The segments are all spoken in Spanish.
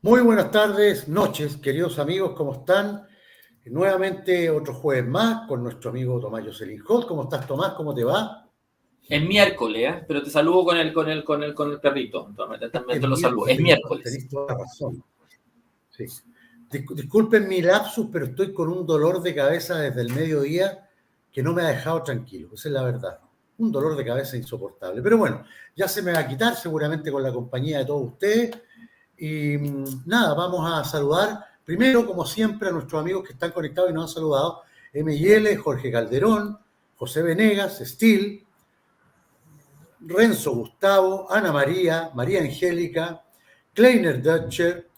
Muy buenas tardes, noches, queridos amigos, ¿cómo están? Nuevamente otro jueves más con nuestro amigo Tomás Jocelyn Holt. ¿Cómo estás, Tomás? ¿Cómo te va? Es miércoles, ¿eh? Pero te saludo con el perrito. También Es te lo saludo. Es miércoles, miércoles. tenés toda la razón. Sí. Disculpen mi lapsus, pero estoy con un dolor de cabeza desde el mediodía que no me ha dejado tranquilo, esa es la verdad. Un dolor de cabeza insoportable. Pero bueno, ya se me va a quitar seguramente con la compañía de todos ustedes. Y nada, vamos a saludar primero, como siempre, a nuestros amigos que están conectados y nos han saludado. ML, Jorge Calderón, José Venegas, Stil, Renzo Gustavo, Ana María, María Angélica, Kleiner Dutcher,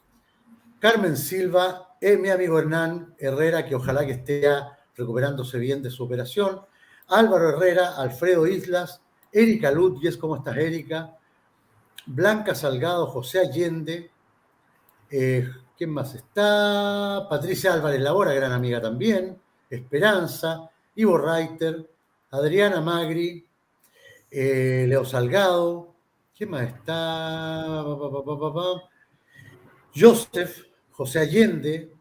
Carmen Silva, mi amigo Hernán Herrera, que ojalá que esté ya recuperándose bien de su operación, Álvaro Herrera, Alfredo Islas, Erika Lutjes, ¿cómo estás, Erika? Blanca Salgado, José Allende, ¿quién más está? Patricia Álvarez Labora, gran amiga también, Esperanza, Ivo Reiter, Adriana Magri, Leo Salgado, ¿quién más está? Joseph, José Allende,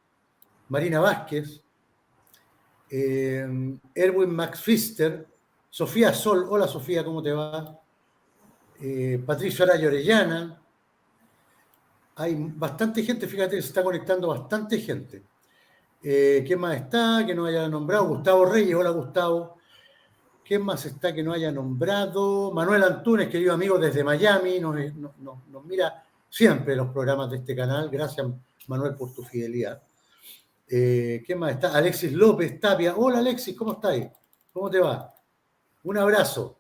Marina Vázquez, Erwin Max Pfister, Sofía Sol, hola Sofía, ¿cómo te va? Patricio Araya Orellana, hay bastante gente, fíjate que se está conectando bastante gente. ¿Quién más está que no haya nombrado? Gustavo Reyes, hola Gustavo. ¿Quién más está que no haya nombrado? Manuel Antunes, querido amigo desde Miami, nos mira siempre los programas de este canal. Gracias, Manuel, por tu fidelidad. ¿Quién más está? Alexis López Tapia. Hola Alexis, ¿cómo estáis? ¿Cómo te va? Un abrazo.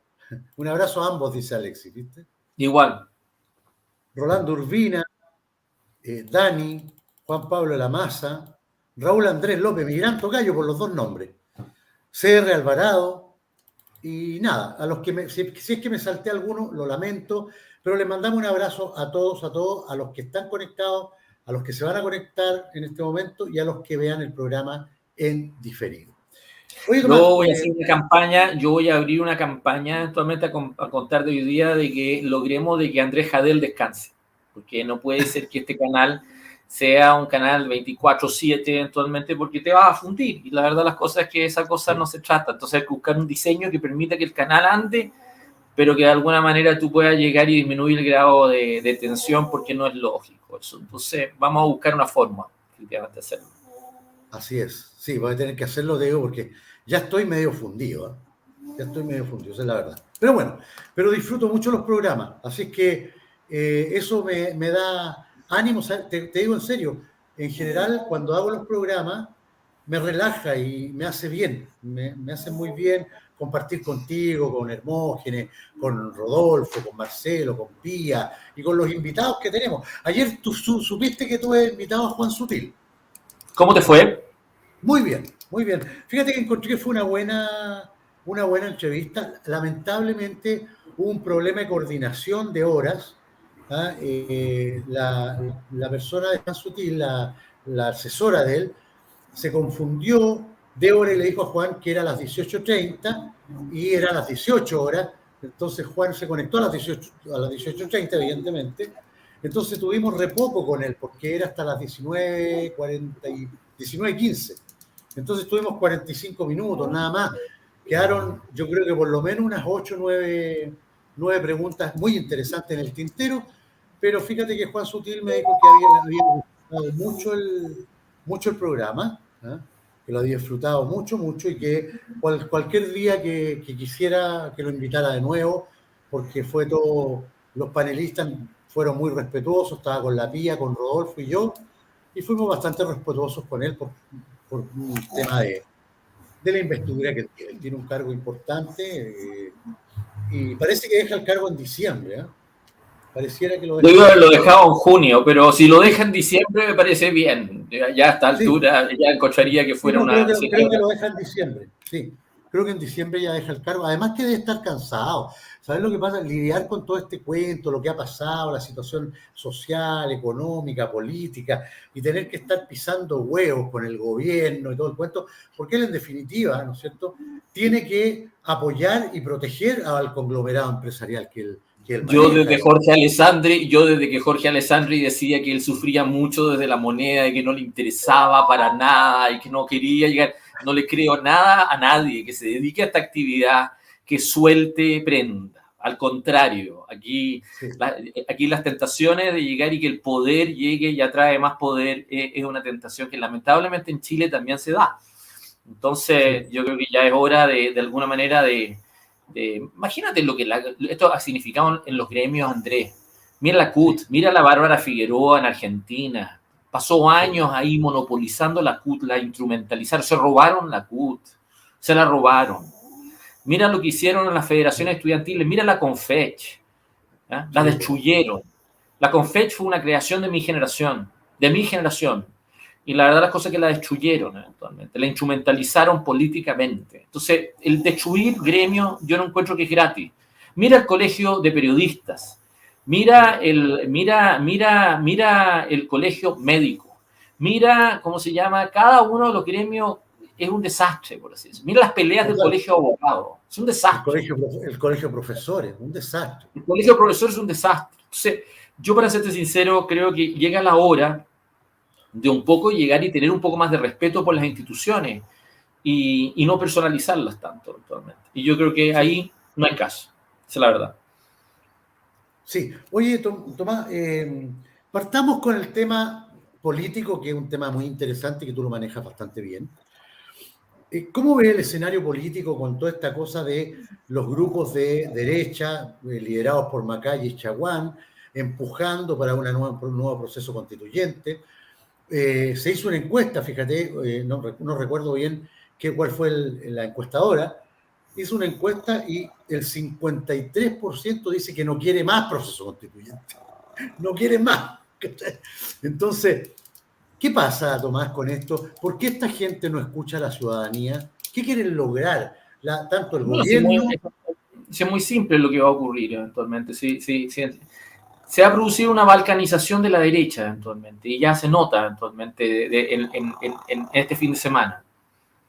Un abrazo a ambos, dice Alexis, ¿viste? Igual. Rolando Urbina, Dani, Juan Pablo Lamasa, Raúl Andrés López, mi gran tocayo por los dos nombres. CR Alvarado, y nada, a los que si es que me salté alguno, lo lamento, pero les mandamos un abrazo a todos, a los que están conectados, a los que se van a conectar en este momento y a los que vean el programa en diferido. Oye, Tomás, yo voy a hacer una campaña, yo voy a abrir una campaña actualmente a contar de hoy día de que logremos de que Andrés Jadel descanse, porque no puede ser que este canal sea un canal 24/7 eventualmente, porque te vas a fundir, y la verdad las cosas es que esa cosa no se trata, entonces hay que buscar un diseño que permita que el canal ande, pero que de alguna manera tú puedas llegar y disminuir el grado de tensión, porque no es lógico eso. Entonces vamos a buscar una forma efectivamente de hacerlo. Así es, sí, voy a tener que hacerlo, Diego, porque ya estoy medio fundido, ¿eh? Ya estoy medio fundido, esa es la verdad. Pero bueno, pero disfruto mucho los programas, así es que eso me da ánimo, te digo en serio, en general cuando hago los programas me relaja y me hace bien, me hace muy bien compartir contigo, con Hermógenes, con Rodolfo, con Marcelo, con Pía y con los invitados que tenemos. Ayer tú supiste que tuve invitado a Juan Sutil. ¿Cómo te fue? Muy bien, muy bien. Fíjate que encontré que fue una buena entrevista. Lamentablemente hubo un problema de coordinación de horas. ¿Ah? La persona de Juan Sutil, la asesora de él, se confundió de hora y le dijo a Juan que era a las 18:30 y era a las 18 horas. Entonces Juan se conectó a las 18:30, evidentemente. Entonces tuvimos re poco con él, porque era hasta las 19:15. Entonces tuvimos 45 minutos, nada más. Quedaron, yo creo que por lo menos unas 8 o 9 preguntas muy interesantes en el tintero, pero fíjate que Juan Sutil me dijo que había gustado mucho el programa, ¿eh? Que lo había disfrutado mucho, y que cualquier día que quisiera que lo invitara de nuevo, porque fue todo, los panelistas fueron muy respetuosos, estaba con la Pía, con Rodolfo y yo, y fuimos bastante respetuosos con él por un tema de la investidura que tiene. Tiene un cargo importante y parece que deja el cargo en diciembre, ¿eh? Pareciera que lo deja. Debió haberlo dejado en junio, pero si lo deja en diciembre me parece bien. Ya a esta altura ya encontraría que fuera una... Creo que lo deja en diciembre, sí. Creo que en diciembre ya deja el cargo. Además que debe estar cansado. ¿Sabes lo que pasa? Lidiar con todo este cuento, lo que ha pasado, la situación social, económica, política, y tener que estar pisando huevos con el gobierno y todo el cuento, porque él en definitiva, ¿no es cierto?, tiene que apoyar y proteger al conglomerado empresarial que que él Yo maneja. desde que Jorge Alessandri decía que él sufría mucho desde la moneda y que no le interesaba para nada y que no quería llegar, no le creo nada a nadie que se dedique a esta actividad, que suelte prenda. Al contrario, aquí las tentaciones de llegar y que el poder llegue y atrae más poder es una tentación que lamentablemente en Chile también se da. Entonces, yo creo que ya es hora de alguna manera imagínate lo que esto ha significado en los gremios, Andrés. Mira la CUT, mira la Bárbara Figueroa en Argentina. Pasó años ahí monopolizando la CUT, la instrumentalizaron, se robaron la CUT, se la robaron. Mira lo que hicieron en las federaciones estudiantiles, mira la CONFECH, ¿eh? La destruyeron. La CONFECH fue una creación de mi generación. Y la verdad las cosas que la destruyeron eventualmente, la instrumentalizaron políticamente. Entonces, el destruir gremio yo no encuentro que es gratis. Mira el colegio de periodistas, mira el colegio médico, mira, ¿cómo se llama? Cada uno de los gremios es un desastre, por así decirlo. Mira las peleas del colegio de abogados, es un desastre. El colegio de profesores, un desastre. El colegio de profesores es un desastre. Entonces, yo para serte sincero, creo que llega la hora de un poco llegar y tener un poco más de respeto por las instituciones y no personalizarlas tanto actualmente. Y yo creo que ahí no hay caso, esa es la verdad. Sí. Oye, Tomás, partamos con el tema político, que es un tema muy interesante que tú lo manejas bastante bien. ¿Cómo ves el escenario político con toda esta cosa de los grupos de derecha, liderados por Macaya y Chaguán, empujando para un nuevo proceso constituyente? Se hizo una encuesta, fíjate, no recuerdo bien cuál fue la encuestadora, hizo una encuesta y el 53% dice que no quiere más proceso constituyente, no quiere más. Entonces, ¿qué pasa, Tomás, con esto? ¿Por qué esta gente no escucha a la ciudadanía? ¿Qué quieren lograr? Tanto el gobierno... Es muy simple lo que va a ocurrir eventualmente. Sí. Se va a producir una balcanización de la derecha eventualmente, y ya se nota eventualmente en este fin de semana.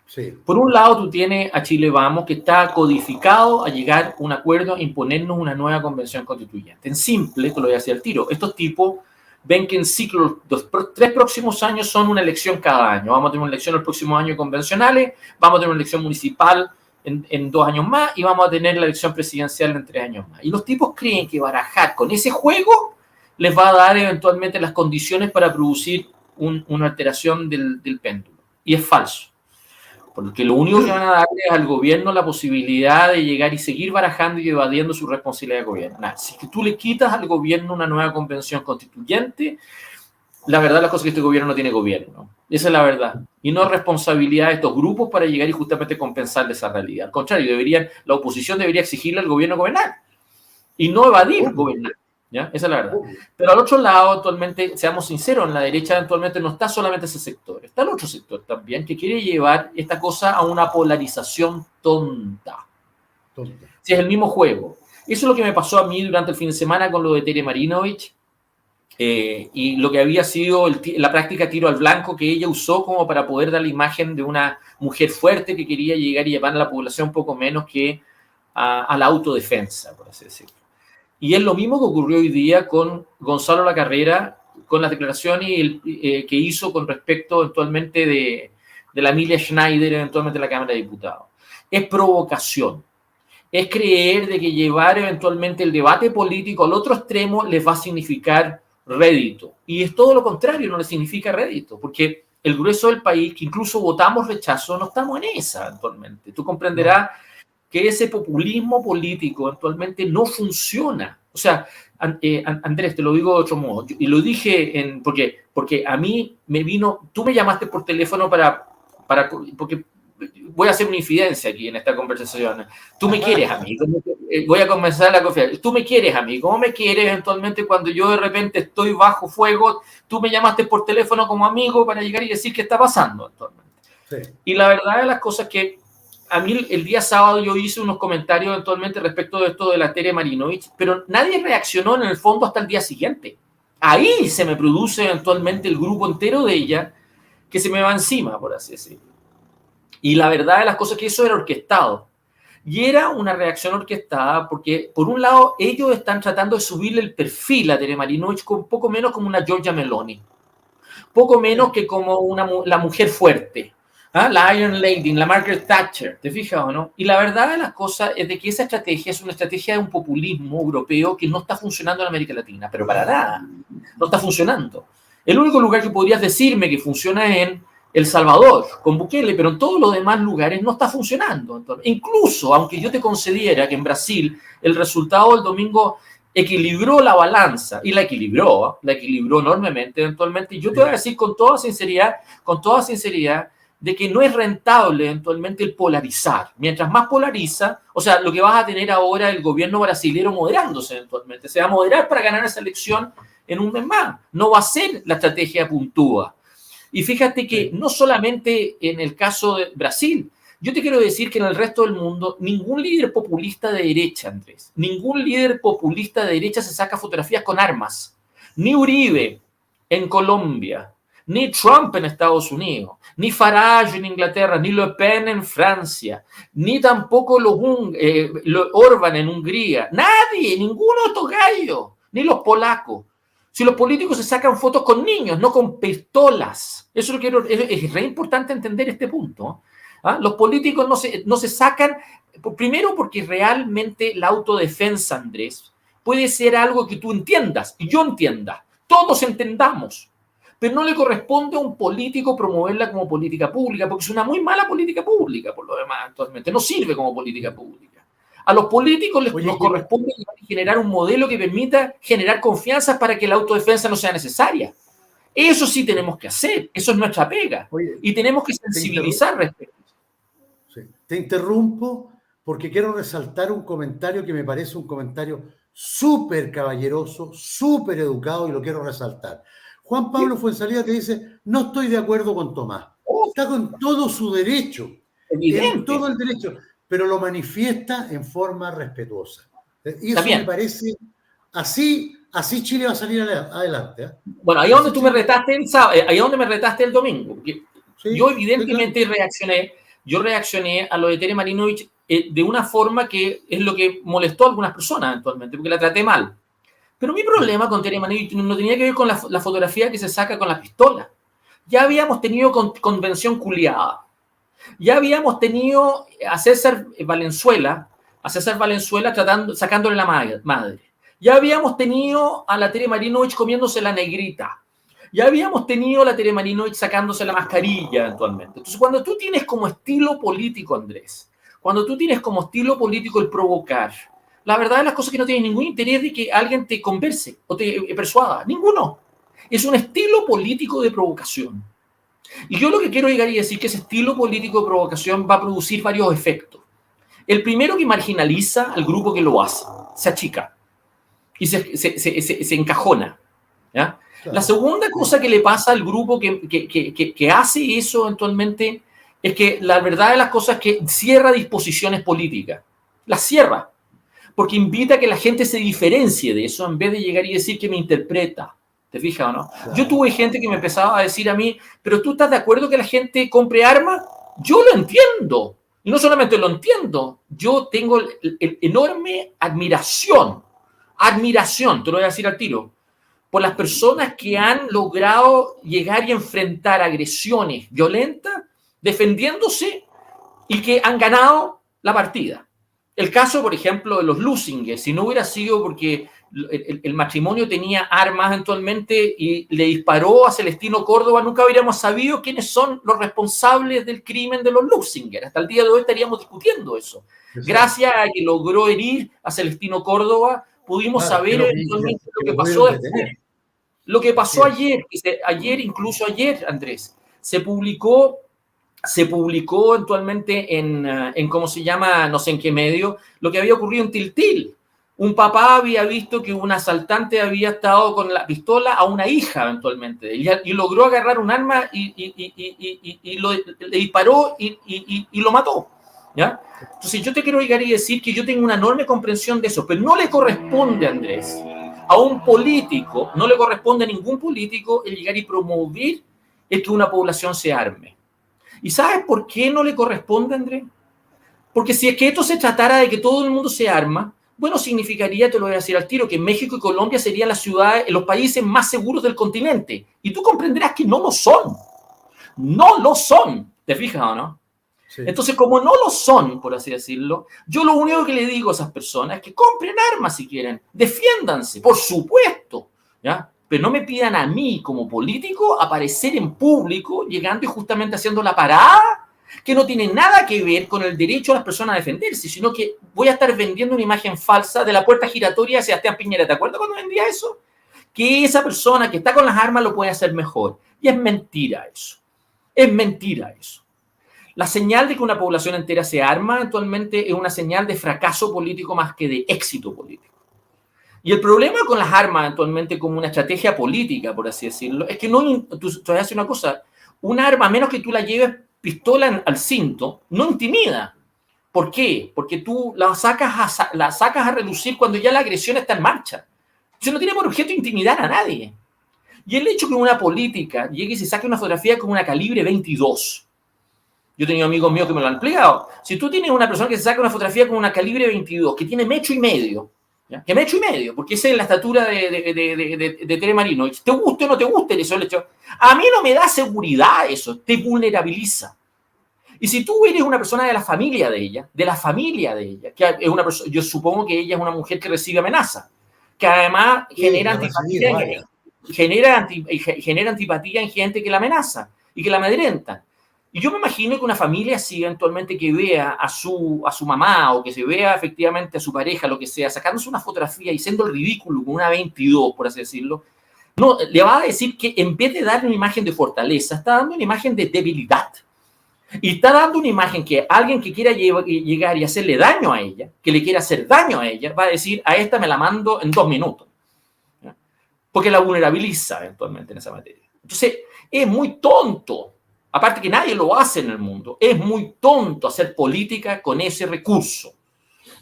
Sí. Por un lado, tú tienes a Chile Vamos, que está codificado a llegar a un acuerdo, a imponernos una nueva convención constituyente. En simple, te lo voy a decir al tiro, estos tipos ven que en ciclos, los 3 próximos años son una elección cada año. Vamos a tener una elección el próximo año convencionales, vamos a tener una elección municipal en 2 años más y vamos a tener la elección presidencial en 3 años más. Y los tipos creen que barajar con ese juego les va a dar eventualmente las condiciones para producir una alteración del péndulo. Y es falso. Porque lo único que van a darle es al gobierno la posibilidad de llegar y seguir barajando y evadiendo su responsabilidad de gobierno. Si tú le quitas al gobierno una nueva convención constituyente, la verdad las cosas es que este gobierno no tiene gobierno. Esa es la verdad. Y no es responsabilidad de estos grupos para llegar y justamente compensar esa realidad. Al contrario, la oposición debería exigirle al gobierno gobernar y no evadir gobernar. ¿Ya? Esa es la verdad. Pero al otro lado, actualmente, seamos sinceros, en la derecha actualmente no está solamente ese sector, está el otro sector también que quiere llevar esta cosa a una polarización tonta. Si es el mismo juego. Eso es lo que me pasó a mí durante el fin de semana con lo de Tere Marinovich y lo que había sido la práctica tiro al blanco que ella usó como para poder dar la imagen de una mujer fuerte que quería llegar y llevar a la población un poco menos que a la autodefensa, por así decirlo. Y es lo mismo que ocurrió hoy día con Gonzalo Lacarrera, con las declaraciones que hizo con respecto eventualmente de la Emilia Schneider, eventualmente en la Cámara de Diputados. Es provocación. Es creer de que llevar eventualmente el debate político al otro extremo les va a significar rédito. Y es todo lo contrario, no les significa rédito, porque el grueso del país, que incluso votamos rechazo, no estamos en esa actualmente. Tú comprenderás que ese populismo político actualmente no funciona. O sea, Andrés, te lo digo de otro modo, y lo dije porque a mí me vino, tú me llamaste por teléfono porque voy a hacer una infidencia aquí en esta conversación. Tú me quieres a mí, voy a comenzar la confianza. Tú me quieres a mí, ¿cómo me quieres eventualmente cuando yo de repente estoy bajo fuego? Tú me llamaste por teléfono como amigo para llegar y decir qué está pasando actualmente. Sí. Y la verdad de las cosas que a mí el día sábado yo hice unos comentarios eventualmente respecto de esto de la Tere Marinovich, pero nadie reaccionó en el fondo hasta el día siguiente. Ahí se me produce eventualmente el grupo entero de ella que se me va encima, por así decirlo. Y la verdad de las cosas es que eso era orquestado. Y era una reacción orquestada porque, por un lado, ellos están tratando de subirle el perfil a Tere Marinovich con poco menos como una Giorgia Meloni, poco menos que como la mujer fuerte, ¿ah? La Iron Lady, la Margaret Thatcher, ¿te fijas o no? Y la verdad de las cosas es de que esa estrategia es una estrategia de un populismo europeo que no está funcionando en América Latina, pero para nada, no está funcionando. El único lugar que podrías decirme que funciona es en El Salvador, con Bukele, pero en todos los demás lugares no está funcionando. Entonces, incluso, aunque yo te concediera que en Brasil el resultado del domingo equilibró la balanza, y la equilibró enormemente eventualmente, y yo te voy a decir con toda sinceridad, de que no es rentable eventualmente el polarizar. Mientras más polariza, o sea, lo que vas a tener ahora el gobierno brasileño moderándose eventualmente, se va a moderar para ganar esa elección en un mes más, no va a ser la estrategia puntúa. Y fíjate que no solamente en el caso de Brasil, yo te quiero decir que en el resto del mundo, ningún líder populista de derecha, Andrés, ningún líder populista de derecha se saca fotografías con armas. Ni Uribe en Colombia, ni Trump en Estados Unidos, ni Farage en Inglaterra, ni Le Pen en Francia, ni tampoco Orbán en Hungría. Nadie, ninguno de estos gallos, ni los polacos. Si los políticos se sacan fotos con niños, no con pistolas. Eso lo quiero, es re importante entender este punto. ¿Ah? Los políticos no se sacan, primero porque realmente la autodefensa, Andrés, puede ser algo que tú entiendas y yo entienda, todos entendamos, pero no le corresponde a un político promoverla como política pública, porque es una muy mala política pública, por lo demás, actualmente, no sirve como política pública. A los políticos nos corresponde generar un modelo que permita generar confianza para que la autodefensa no sea necesaria. Eso sí tenemos que hacer, eso es nuestra pega. Y tenemos que sensibilizar respecto. Sí. Te interrumpo porque quiero resaltar un comentario que me parece un comentario súper caballeroso, súper educado y lo quiero resaltar. Juan Pablo Fuenzalida te dice, no estoy de acuerdo con Tomás. Está con todo su derecho, Evidente. en todo el derecho, pero lo manifiesta en forma respetuosa. Y eso me parece, así Chile va a salir adelante. ¿Eh? Bueno, ahí es donde tú me retaste el sábado, ahí es donde me retaste el domingo. Sí, yo evidentemente reaccioné a lo de Tere Marinovich de una forma que es lo que molestó a algunas personas eventualmente, porque la traté mal. Pero mi problema con Tere Marinovich no tenía que ver con la fotografía que se saca con la pistola. Ya habíamos tenido convención culiada. Ya habíamos tenido a César Valenzuela sacándole la madre. Ya habíamos tenido a la Tere Marinovich comiéndose la negrita. Ya habíamos tenido a la Tere Marinovich sacándose la mascarilla eventualmente. Entonces, cuando tú tienes como estilo político, Andrés, cuando tú tienes como estilo político el provocar, la verdad de las cosas es que no tienes ningún interés de que alguien te converse o te persuada. Ninguno. Es un estilo político de provocación. Y yo lo que quiero llegar y decir que ese estilo político de provocación va a producir varios efectos. El primero, que marginaliza al grupo que lo hace, se achica y se encajona. ¿Ya? Claro. La segunda cosa que le pasa al grupo que hace eso eventualmente es que la verdad de las cosas es que cierra disposiciones políticas. Las cierra. Porque invita a que la gente se diferencie de eso en vez de llegar y decir que me interpreta. ¿Te fijas o no? Claro. Yo tuve gente que me empezaba a decir a mí, pero ¿tú estás de acuerdo que la gente compre armas? Yo lo entiendo. Y no solamente lo entiendo, yo tengo enorme admiración, te lo voy a decir al tiro, por las personas que han logrado llegar y enfrentar agresiones violentas, defendiéndose y que han ganado la partida. El caso, por ejemplo, de los Lusinger, si no hubiera sido porque el matrimonio tenía armas eventualmente y le disparó a Celestino Córdoba, nunca hubiéramos sabido quiénes son los responsables del crimen de los Lusinger. Hasta el día de hoy estaríamos discutiendo eso. Exacto. Gracias a que logró herir a Celestino Córdoba, pudimos saber eventualmente lo que pasó después. Lo que pasó ayer, incluso ayer, Andrés, se publicó eventualmente en ¿cómo se llama? No sé en qué medio, lo que había ocurrido en Tiltil. Un papá había visto que un asaltante había estado con la pistola a una hija eventualmente y logró agarrar un arma y le disparó y lo mató. ¿Ya? Entonces yo te quiero llegar y decir que yo tengo una enorme comprensión de eso, pero no le corresponde, Andrés, a un político, no le corresponde a ningún político el llegar y promover el que una población se arme. ¿Y sabes por qué no le corresponde, Andrés? Porque si es que esto se tratara de que todo el mundo se arma, bueno, significaría, te lo voy a decir al tiro, que México y Colombia serían las ciudades, los países más seguros del continente. Y tú comprenderás que no lo son. No lo son. ¿Te fijas o no? Sí. Entonces, como no lo son, por así decirlo, yo lo único que le digo a esas personas es que compren armas si quieren. Defiéndanse, por supuesto. ¿Ya? Pero no me pidan a mí, como político, aparecer en público, llegando y justamente haciendo la parada, que no tiene nada que ver con el derecho a las personas a defenderse, sino que voy a estar vendiendo una imagen falsa de la puerta giratoria de Sebastián Piñera. ¿Te acuerdas cuando vendía eso? Que esa persona que está con las armas lo puede hacer mejor. Y es mentira eso. Es mentira eso. La señal de que una población entera se arma actualmente es una señal de fracaso político más que de éxito político. Y el problema con las armas actualmente como una estrategia política, por así decirlo, es que no, tú vas a hacer una cosa, un arma, a menos que tú la lleves pistola al cinto, no intimida. ¿Por qué? Porque tú la sacas a reducir cuando ya la agresión está en marcha. Eso no tiene por objeto intimidar a nadie. Y el hecho que una política llegue y se saque una fotografía con una calibre 22. Yo he tenido amigos míos que me lo han explicado. Si tú tienes una persona que se saca una fotografía con una calibre 22, que tiene metro y medio, ¿ya? Que metro y medio, porque esa es la estatura de Tere Marinovich. Te guste o no te guste eso, el hecho. A mí no me da seguridad eso, te vulnerabiliza. Y si tú eres una persona de la familia de ella, que es una persona, yo supongo que ella es una mujer que recibe amenaza, que además genera antipatía en gente que la amenaza y que la amedrenta. Y yo me imagino que una familia así eventualmente que vea a su mamá o que se vea efectivamente a su pareja, lo que sea, sacándose una fotografía y siendo el ridículo con una 22, por así decirlo, no, le va a decir que en vez de darle una imagen de fortaleza, está dando una imagen de debilidad. Y está dando una imagen que alguien que quiera llegar y hacerle daño a ella, que le quiera hacer daño a ella, va a decir, a esta me la mando en 2 minutos. ¿Ya? Porque la vulnerabiliza eventualmente en esa materia. Entonces, es muy tonto. Aparte que nadie lo hace en el mundo, es muy tonto hacer política con ese recurso.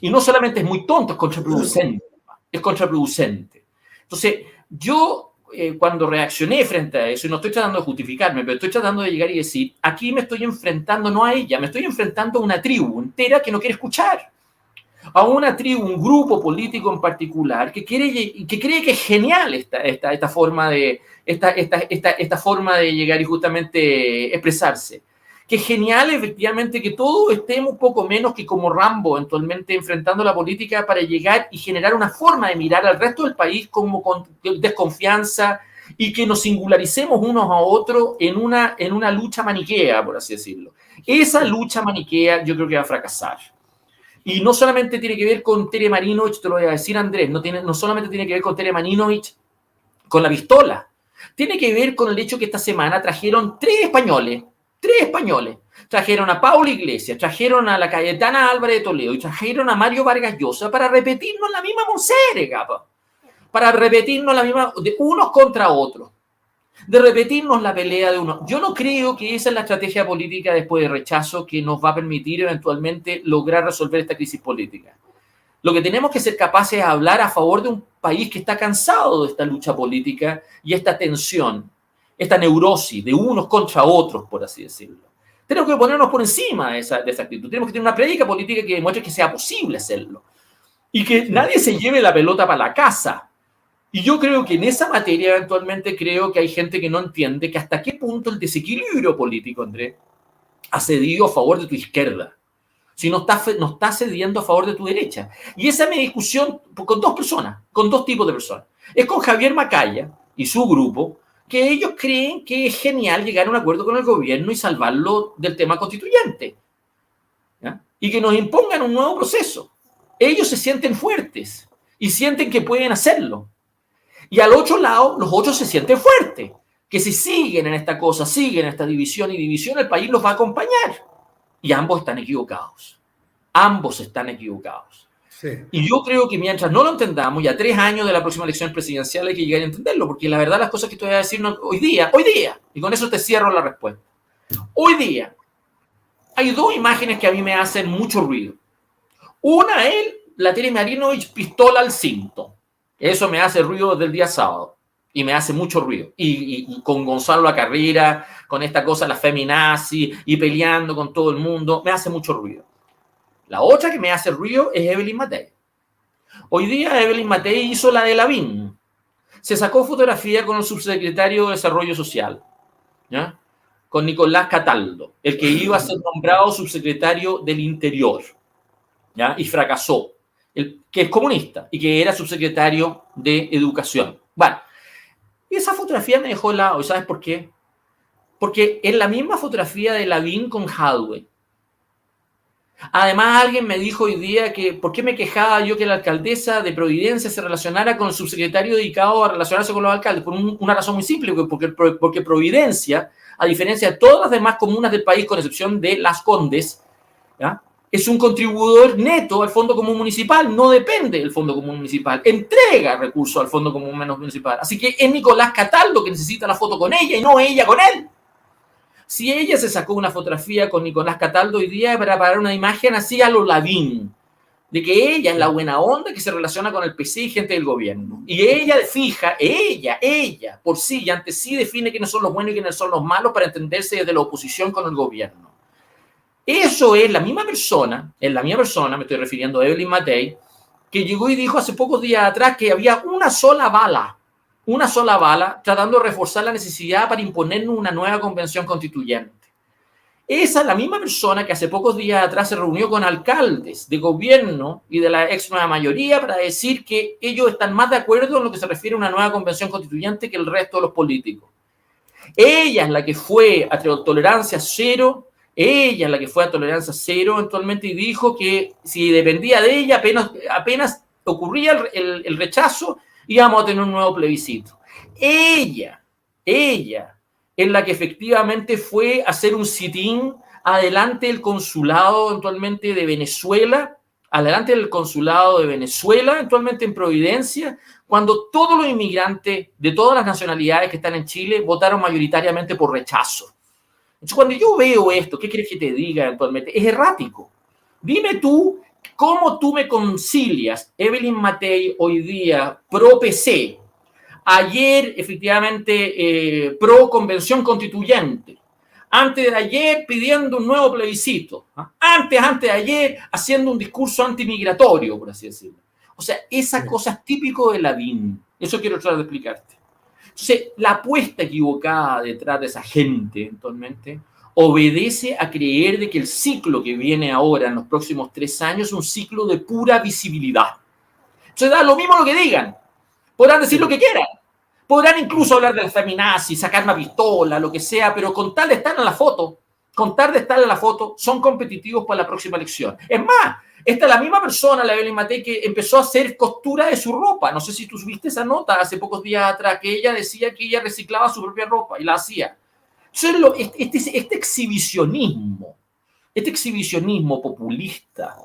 Y no solamente es muy tonto, es contraproducente. Es contraproducente. Entonces, yo cuando reaccioné frente a eso, y no estoy tratando de justificarme, pero estoy tratando de llegar y decir, aquí me estoy enfrentando no a ella, me estoy enfrentando a una tribu entera que no quiere escuchar. A una tribu, un grupo político en particular que cree que es genial esta forma de esta forma de llegar y justamente expresarse. Que es genial efectivamente que todos estemos un poco menos que como Rambo eventualmente enfrentando la política para llegar y generar una forma de mirar al resto del país como con desconfianza y que nos singularicemos unos a otros en una lucha maniquea, por así decirlo. Esa lucha maniquea yo creo que va a fracasar. Y no solamente tiene que ver con Tere Marinovich, te lo voy a decir, Andrés, no solamente tiene que ver con Tere Marinovich con la pistola, tiene que ver con el hecho que esta semana trajeron tres españoles. Trajeron a Pablo Iglesias, trajeron a la Cayetana Álvarez de Toledo y trajeron a Mario Vargas Llosa para repetirnos la misma monserga, para repetirnos la misma, de unos contra otros, de repetirnos la pelea de uno. Yo no creo que esa es la estrategia política después de rechazo que nos va a permitir eventualmente lograr resolver esta crisis política. Lo que tenemos que ser capaces es hablar a favor de un país que está cansado de esta lucha política y esta tensión, esta neurosis de unos contra otros, por así decirlo. Tenemos que ponernos por encima de esa actitud. Tenemos que tener una prédica política que demuestre que sea posible hacerlo. Y que nadie se lleve la pelota para la casa. Y yo creo que en esa materia eventualmente creo que hay gente que no entiende que hasta qué punto el desequilibrio político, Andrés, ha cedido a favor de tu izquierda. Si no está cediendo a favor de tu derecha. Y esa es mi discusión con dos personas, con dos tipos de personas. Es con Javier Macaya y su grupo, que ellos creen que es genial llegar a un acuerdo con el gobierno y salvarlo del tema constituyente. ¿Ya? Y que nos impongan un nuevo proceso. Ellos se sienten fuertes y sienten que pueden hacerlo. Y al otro lado, los otros se sienten fuertes, que si siguen en esta cosa, siguen en esta división y división, el país los va a acompañar. Y ambos están equivocados. Ambos están equivocados. Sí. Y yo creo que mientras no lo entendamos, ya 3 años de la próxima elección presidencial hay que llegar a entenderlo, porque la verdad las cosas que te voy a decir hoy día, y con eso te cierro la respuesta. Hoy día hay 2 imágenes que a mí me hacen mucho ruido. Una es la Tere Marinovich pistola al cinto. Eso me hace ruido desde el día sábado. Y me hace mucho ruido. Y con Gonzalo La Carrera, con esta cosa, la feminazi, y peleando con todo el mundo, me hace mucho ruido. La otra que me hace ruido es Evelyn Matei. Hoy día Evelyn Matei hizo la de Lavín. Se sacó fotografía con el subsecretario de Desarrollo Social, ¿ya? Con Nicolás Cataldo, el que iba a ser nombrado subsecretario del Interior, ¿ya? Y fracasó, que es comunista y que era subsecretario de Educación. Bueno, esa fotografía me dejó helado. ¿Sabes por qué? Porque es la misma fotografía de Lavín con Jadwe. Además, alguien me dijo hoy día que ¿por qué me quejaba yo que la alcaldesa de Providencia se relacionara con el subsecretario dedicado a relacionarse con los alcaldes? Por una razón muy simple, porque Providencia, a diferencia de todas las demás comunas del país, con excepción de Las Condes, ¿ya?, es un contribuidor neto al Fondo Común Municipal, no depende del Fondo Común Municipal, entrega recursos al Fondo Común Municipal. Así que es Nicolás Cataldo que necesita la foto con ella y no ella con él. Si ella se sacó una fotografía con Nicolás Cataldo hoy día para parar una imagen así a lo Lavín, de que ella es la buena onda que se relaciona con el PC y gente del gobierno. Y ella fija, ella, por sí y ante sí define quiénes son los buenos y quiénes son los malos para entenderse desde la oposición con el gobierno. Eso es la misma persona, me estoy refiriendo a Evelyn Matei, que llegó y dijo hace pocos días atrás que había una sola bala, tratando de reforzar la necesidad para imponernos una nueva convención constituyente. Esa es la misma persona que hace pocos días atrás se reunió con alcaldes de gobierno y de la ex nueva mayoría para decir que ellos están más de acuerdo en lo que se refiere a una nueva convención constituyente que el resto de los políticos. Ella es la que fue a tolerancia cero, eventualmente, y dijo que si dependía de ella, apenas ocurría el rechazo, íbamos a tener un nuevo plebiscito. Ella es la que efectivamente fue a hacer un sit-in adelante del consulado eventualmente de Venezuela, eventualmente en Providencia, cuando todos los inmigrantes de todas las nacionalidades que están en Chile votaron mayoritariamente por rechazo. Entonces, cuando yo veo esto, ¿qué quieres que te diga eventualmente? Es errático. Dime tú, ¿cómo tú me concilias Evelyn Matei hoy día pro PC, ayer efectivamente pro convención constituyente, antes de ayer pidiendo un nuevo plebiscito, antes de ayer haciendo un discurso antimigratorio, por así decirlo? O sea, esa cosa es típico de Lavín. Eso quiero tratar de explicarte. Entonces, la apuesta equivocada detrás de esa gente, eventualmente, obedece a creer de que el ciclo que viene ahora en los próximos 3 años es un ciclo de pura visibilidad. Entonces, da lo mismo lo que digan. Podrán decir lo que quieran. Podrán incluso hablar de la feminazi, sacar una pistola, lo que sea, pero con tal de estar en la foto, son competitivos para la próxima elección. Es más, esta es la misma persona, la Evelyn Matei, que empezó a hacer costura de su ropa. No sé si tú viste esa nota hace pocos días atrás, que ella decía que ella reciclaba su propia ropa y la hacía. Entonces, este exhibicionismo populista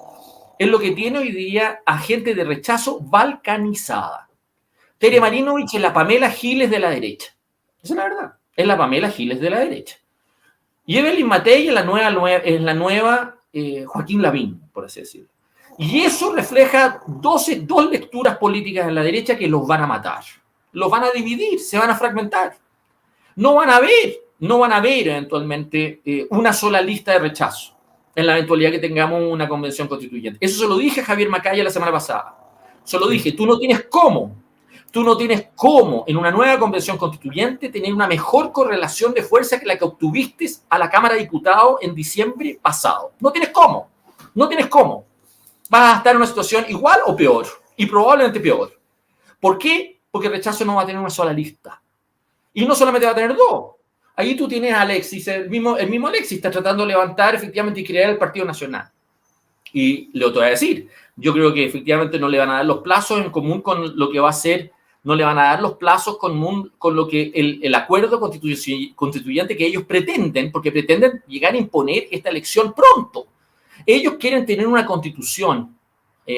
es lo que tiene hoy día a gente de rechazo balcanizada. Tere Marinovich es la Pamela Giles de la derecha. Esa es la verdad. Es la Pamela Giles de la derecha. Y Evelyn Matei es la nueva Joaquín Lavín, por así decirlo. Y eso refleja dos lecturas políticas en la derecha que los van a matar. Los van a dividir, se van a fragmentar. No van a ver eventualmente una sola lista de rechazo en la eventualidad que tengamos una convención constituyente. Eso se lo dije a Javier Macaya la semana pasada. Se lo dije, tú no tienes cómo en una nueva convención constituyente tener una mejor correlación de fuerza que la que obtuviste a la Cámara de Diputados en diciembre pasado. No tienes cómo. Vas a estar en una situación igual o peor, y probablemente peor. ¿Por qué? Porque el rechazo no va a tener una sola lista. Y no solamente va a tener 2. Ahí tú tienes a Alexis, el mismo Alexis está tratando de levantar efectivamente y crear el Partido Nacional. Y le voy a decir, yo creo que efectivamente no le van a dar los plazos en común con lo que va a ser, no le van a dar los plazos común con lo que el acuerdo constituyente que ellos pretenden, porque pretenden llegar a imponer esta elección pronto. Ellos quieren tener una constitución,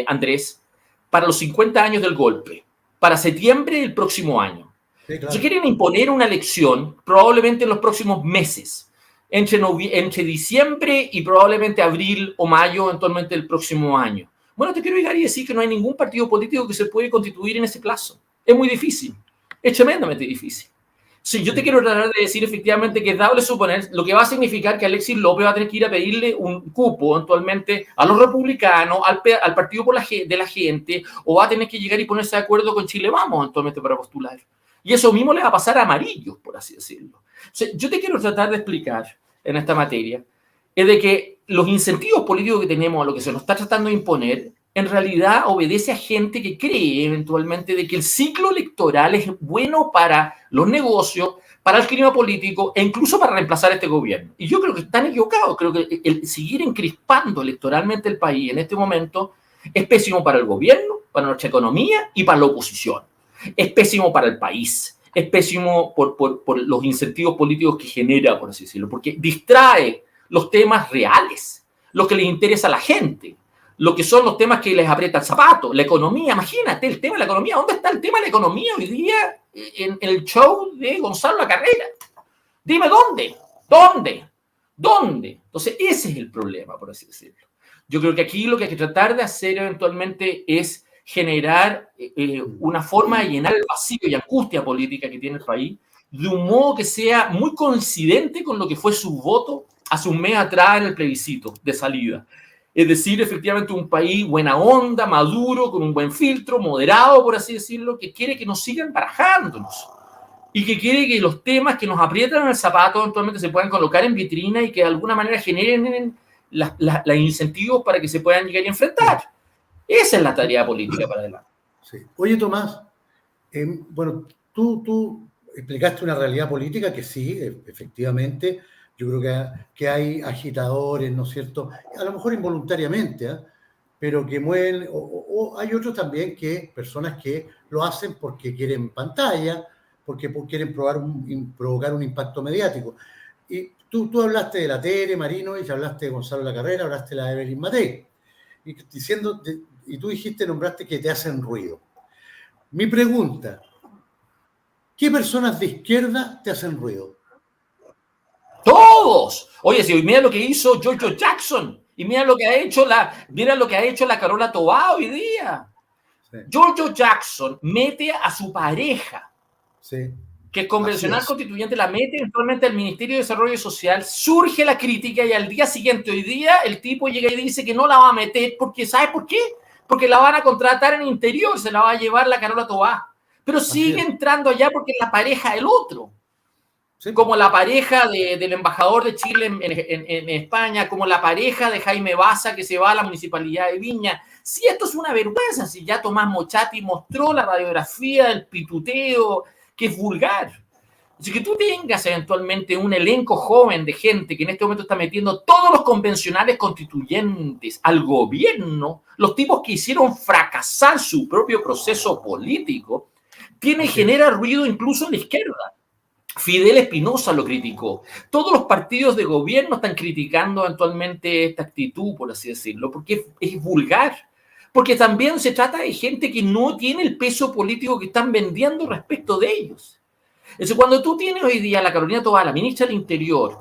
Andrés, para los 50 años del golpe, para septiembre del próximo año. Sí, claro. Entonces quieren imponer una elección probablemente en los próximos meses, entre diciembre y probablemente abril o mayo eventualmente del próximo año. Bueno, te quiero llegar y decir que no hay ningún partido político que se puede constituir en ese plazo. Es muy difícil, es tremendamente difícil. Sí, yo te quiero tratar de decir efectivamente que es dable suponer, lo que va a significar que Alexis López va a tener que ir a pedirle un cupo eventualmente a los republicanos, al partido de la gente, o va a tener que llegar y ponerse de acuerdo con Chile Vamos eventualmente para postular. Y eso mismo le va a pasar a Amarillos, por así decirlo. O sea, yo te quiero tratar de explicar en esta materia, es de que los incentivos políticos que tenemos, a lo que se nos está tratando de imponer, en realidad obedece a gente que cree eventualmente de que el ciclo electoral es bueno para los negocios, para el clima político e incluso para reemplazar este gobierno. Y yo creo que están equivocados. Creo que el seguir encrispando electoralmente el país en este momento es pésimo para el gobierno, para nuestra economía y para la oposición. Es pésimo para el país. Es pésimo por los incentivos políticos que genera, por así decirlo, porque distrae los temas reales, lo que les interesa a la gente, lo que son los temas que les aprieta el zapato, la economía. Imagínate el tema de la economía. ¿Dónde está el tema de la economía hoy día en el show de Gonzalo La Carrera? Dime dónde. Entonces ese es el problema, por así decirlo. Yo creo que aquí lo que hay que tratar de hacer eventualmente es generar una forma de llenar el vacío y angustia política que tiene el país de un modo que sea muy coincidente con lo que fue su voto hace un mes atrás en el plebiscito de salida. Es decir, efectivamente un país buena onda, maduro, con un buen filtro, moderado, por así decirlo, que quiere que nos sigan barajándonos y que quiere que los temas que nos aprietan el zapato eventualmente se puedan colocar en vitrina y que de alguna manera generen los incentivos para que se puedan llegar a enfrentar. Esa es la tarea política para adelante. Sí. Oye, Tomás, bueno, tú explicaste una realidad política que sí, efectivamente, yo creo que hay agitadores, ¿no es cierto? A lo mejor involuntariamente, ¿eh? Pero que mueven, o hay otros también personas que lo hacen porque quieren pantalla, porque quieren provocar un impacto mediático. Y tú hablaste de la Tere Marinovich, hablaste de Gonzalo La Carrera, hablaste de la Evelyn Matei, y tú nombraste que te hacen ruido. Mi pregunta, ¿qué personas de izquierda te hacen ruido? ¡Todos! Oye, si mira lo que hizo George Jackson y mira lo que ha hecho la Carola Toá hoy día. Sí. George Jackson mete a su pareja, sí, que es convencional constituyente, la mete eventualmente al Ministerio de Desarrollo Social, surge la crítica y al día siguiente, hoy día, el tipo llega y dice que no la va a meter porque, ¿sabes por qué? Porque la van a contratar en Interior, se la va a llevar la Carola Toá. Pero sigue entrando allá porque es la pareja del otro. Sí. Como la pareja del embajador de Chile en España, como la pareja de Jaime Baza que se va a la municipalidad de Viña. Si esto es una vergüenza, si ya Tomás Mochati mostró la radiografía del pituteo, que es vulgar. Si que tú tengas eventualmente un elenco joven de gente que en este momento está metiendo todos los convencionales constituyentes al gobierno, los tipos que hicieron fracasar su propio proceso político, genera ruido incluso en la izquierda. Fidel Espinosa lo criticó. Todos los partidos de gobierno están criticando actualmente esta actitud, por así decirlo, porque es vulgar. Porque también se trata de gente que no tiene el peso político que están vendiendo respecto de ellos. Entonces, cuando tú tienes hoy día a la Carolina Toá, la ministra del Interior,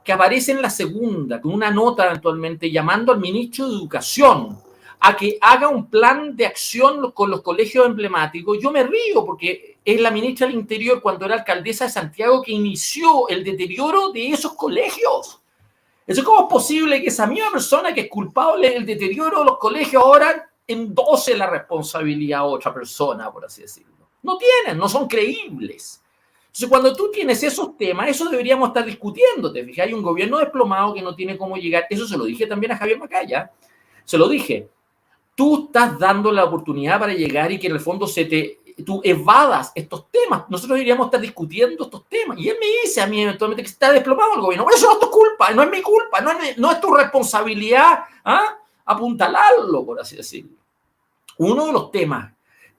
que aparece en la segunda con una nota eventualmente llamando al ministro de Educación a que haga un plan de acción con los colegios emblemáticos, yo me río porque es la ministra del Interior cuando era alcaldesa de Santiago que inició el deterioro de esos colegios. Eso, ¿cómo es posible que esa misma persona que es culpable del deterioro de los colegios ahora endose la responsabilidad a otra persona, por así decirlo? No son creíbles. Entonces, cuando tú tienes esos temas, eso deberíamos estar discutiendo. Te fijas, hay un gobierno desplomado que no tiene cómo llegar. Eso se lo dije también a Javier Macaya. Se lo dije. Tú estás dando la oportunidad para llegar y que en el fondo tú evadas estos temas. Nosotros deberíamos estar discutiendo estos temas. Y él me dice a mí eventualmente que está desplomado el gobierno. Bueno, eso no es tu culpa, no es mi culpa, no es tu responsabilidad apuntalarlo, por así decirlo. Uno de los temas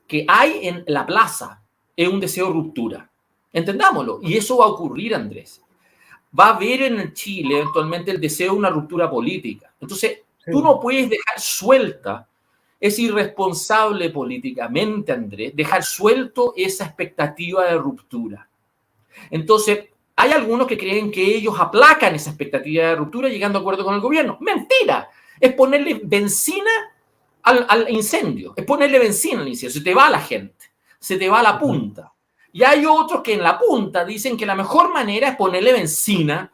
que hay en la plaza es un deseo de ruptura. Entendámoslo. Y eso va a ocurrir, Andrés. Va a haber en Chile eventualmente el deseo de una ruptura política. Entonces, tú no puedes dejar suelta. Es irresponsable políticamente, Andrés, dejar suelto esa expectativa de ruptura. Entonces, hay algunos que creen que ellos aplacan esa expectativa de ruptura llegando a acuerdo con el gobierno. ¡Mentira! Es ponerle benzina al incendio. Es ponerle benzina al incendio. Se te va la gente. Se te va la punta. Y hay otros que en la punta dicen que la mejor manera es ponerle benzina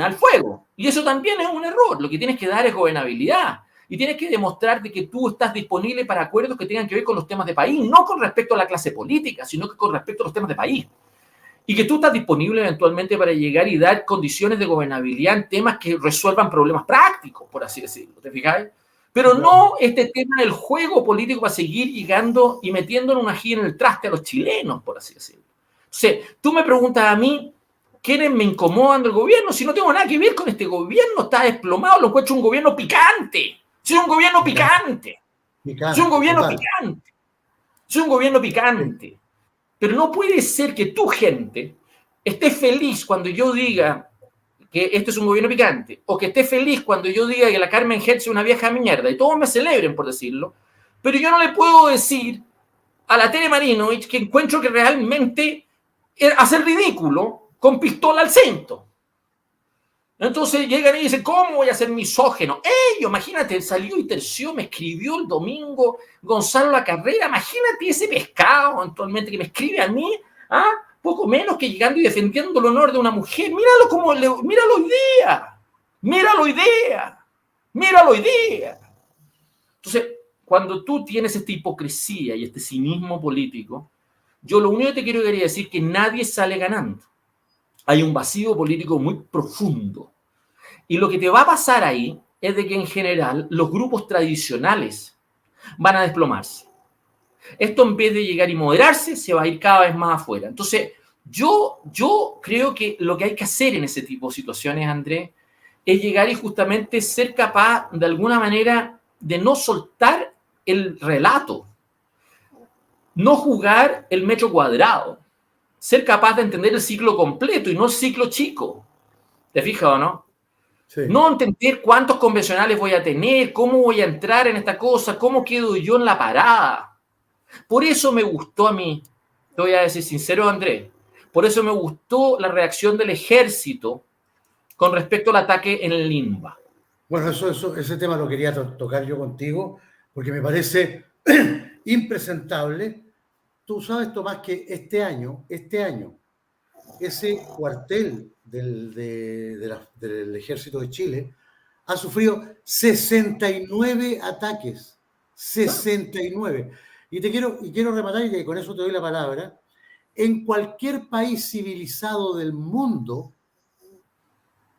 al fuego. Y eso también es un error. Lo que tienes que dar es gobernabilidad. Y tienes que demostrar de que tú estás disponible para acuerdos que tengan que ver con los temas de país, no con respecto a la clase política, sino que con respecto a los temas de país. Y que tú estás disponible eventualmente para llegar y dar condiciones de gobernabilidad en temas que resuelvan problemas prácticos, por así decirlo. ¿Te fijáis? Pero no este tema del juego político para seguir llegando y metiendo un ají en el traste a los chilenos, por así decirlo. Entonces, tú me preguntas a mí, ¿quiénes me incomodan del gobierno? Si no tengo nada que ver con este gobierno, está desplomado, lo encuentro un gobierno picante. Es un gobierno picante. Es un gobierno picante. Es un gobierno picante. Pero no puede ser que tu gente esté feliz cuando yo diga que este es un gobierno picante, o que esté feliz cuando yo diga que la Carmen Hertz es una vieja mierda, y todos me celebren por decirlo, pero yo no le puedo decir a la Tere Marinovich que encuentro que realmente hace el ridículo con pistola al centro. Entonces llegan y dicen, ¿cómo voy a ser misógeno? Imagínate, salió y terció, me escribió el domingo Gonzalo La Carrera, imagínate ese pescado actualmente que me escribe a mí, poco menos que llegando y defendiendo el honor de una mujer. Míralo hoy día. Entonces, cuando tú tienes esta hipocresía y este cinismo político, yo lo único que te quiero decir es que nadie sale ganando. Hay un vacío político muy profundo. Y lo que te va a pasar ahí es de que en general los grupos tradicionales van a desplomarse. Esto en vez de llegar y moderarse, se va a ir cada vez más afuera. Entonces, yo creo que lo que hay que hacer en ese tipo de situaciones, Andrés, es llegar y justamente ser capaz de alguna manera de no soltar el relato, no jugar el metro cuadrado, ser capaz de entender el ciclo completo y no el ciclo chico. ¿Te fijas o no? Sí. No entender cuántos convencionales voy a tener, cómo voy a entrar en esta cosa, cómo quedo yo en la parada. Por eso me gustó a mí, te voy a decir sincero, Andrés, por eso me gustó la reacción del ejército con respecto al ataque en el Limba. Bueno, ese tema lo quería tocar yo contigo, porque me parece impresentable. Tú sabes, Tomás, que este año, ese cuartel del Ejército de Chile ha sufrido 69 ataques. 69. Y quiero rematar, y con eso te doy la palabra. En cualquier país civilizado del mundo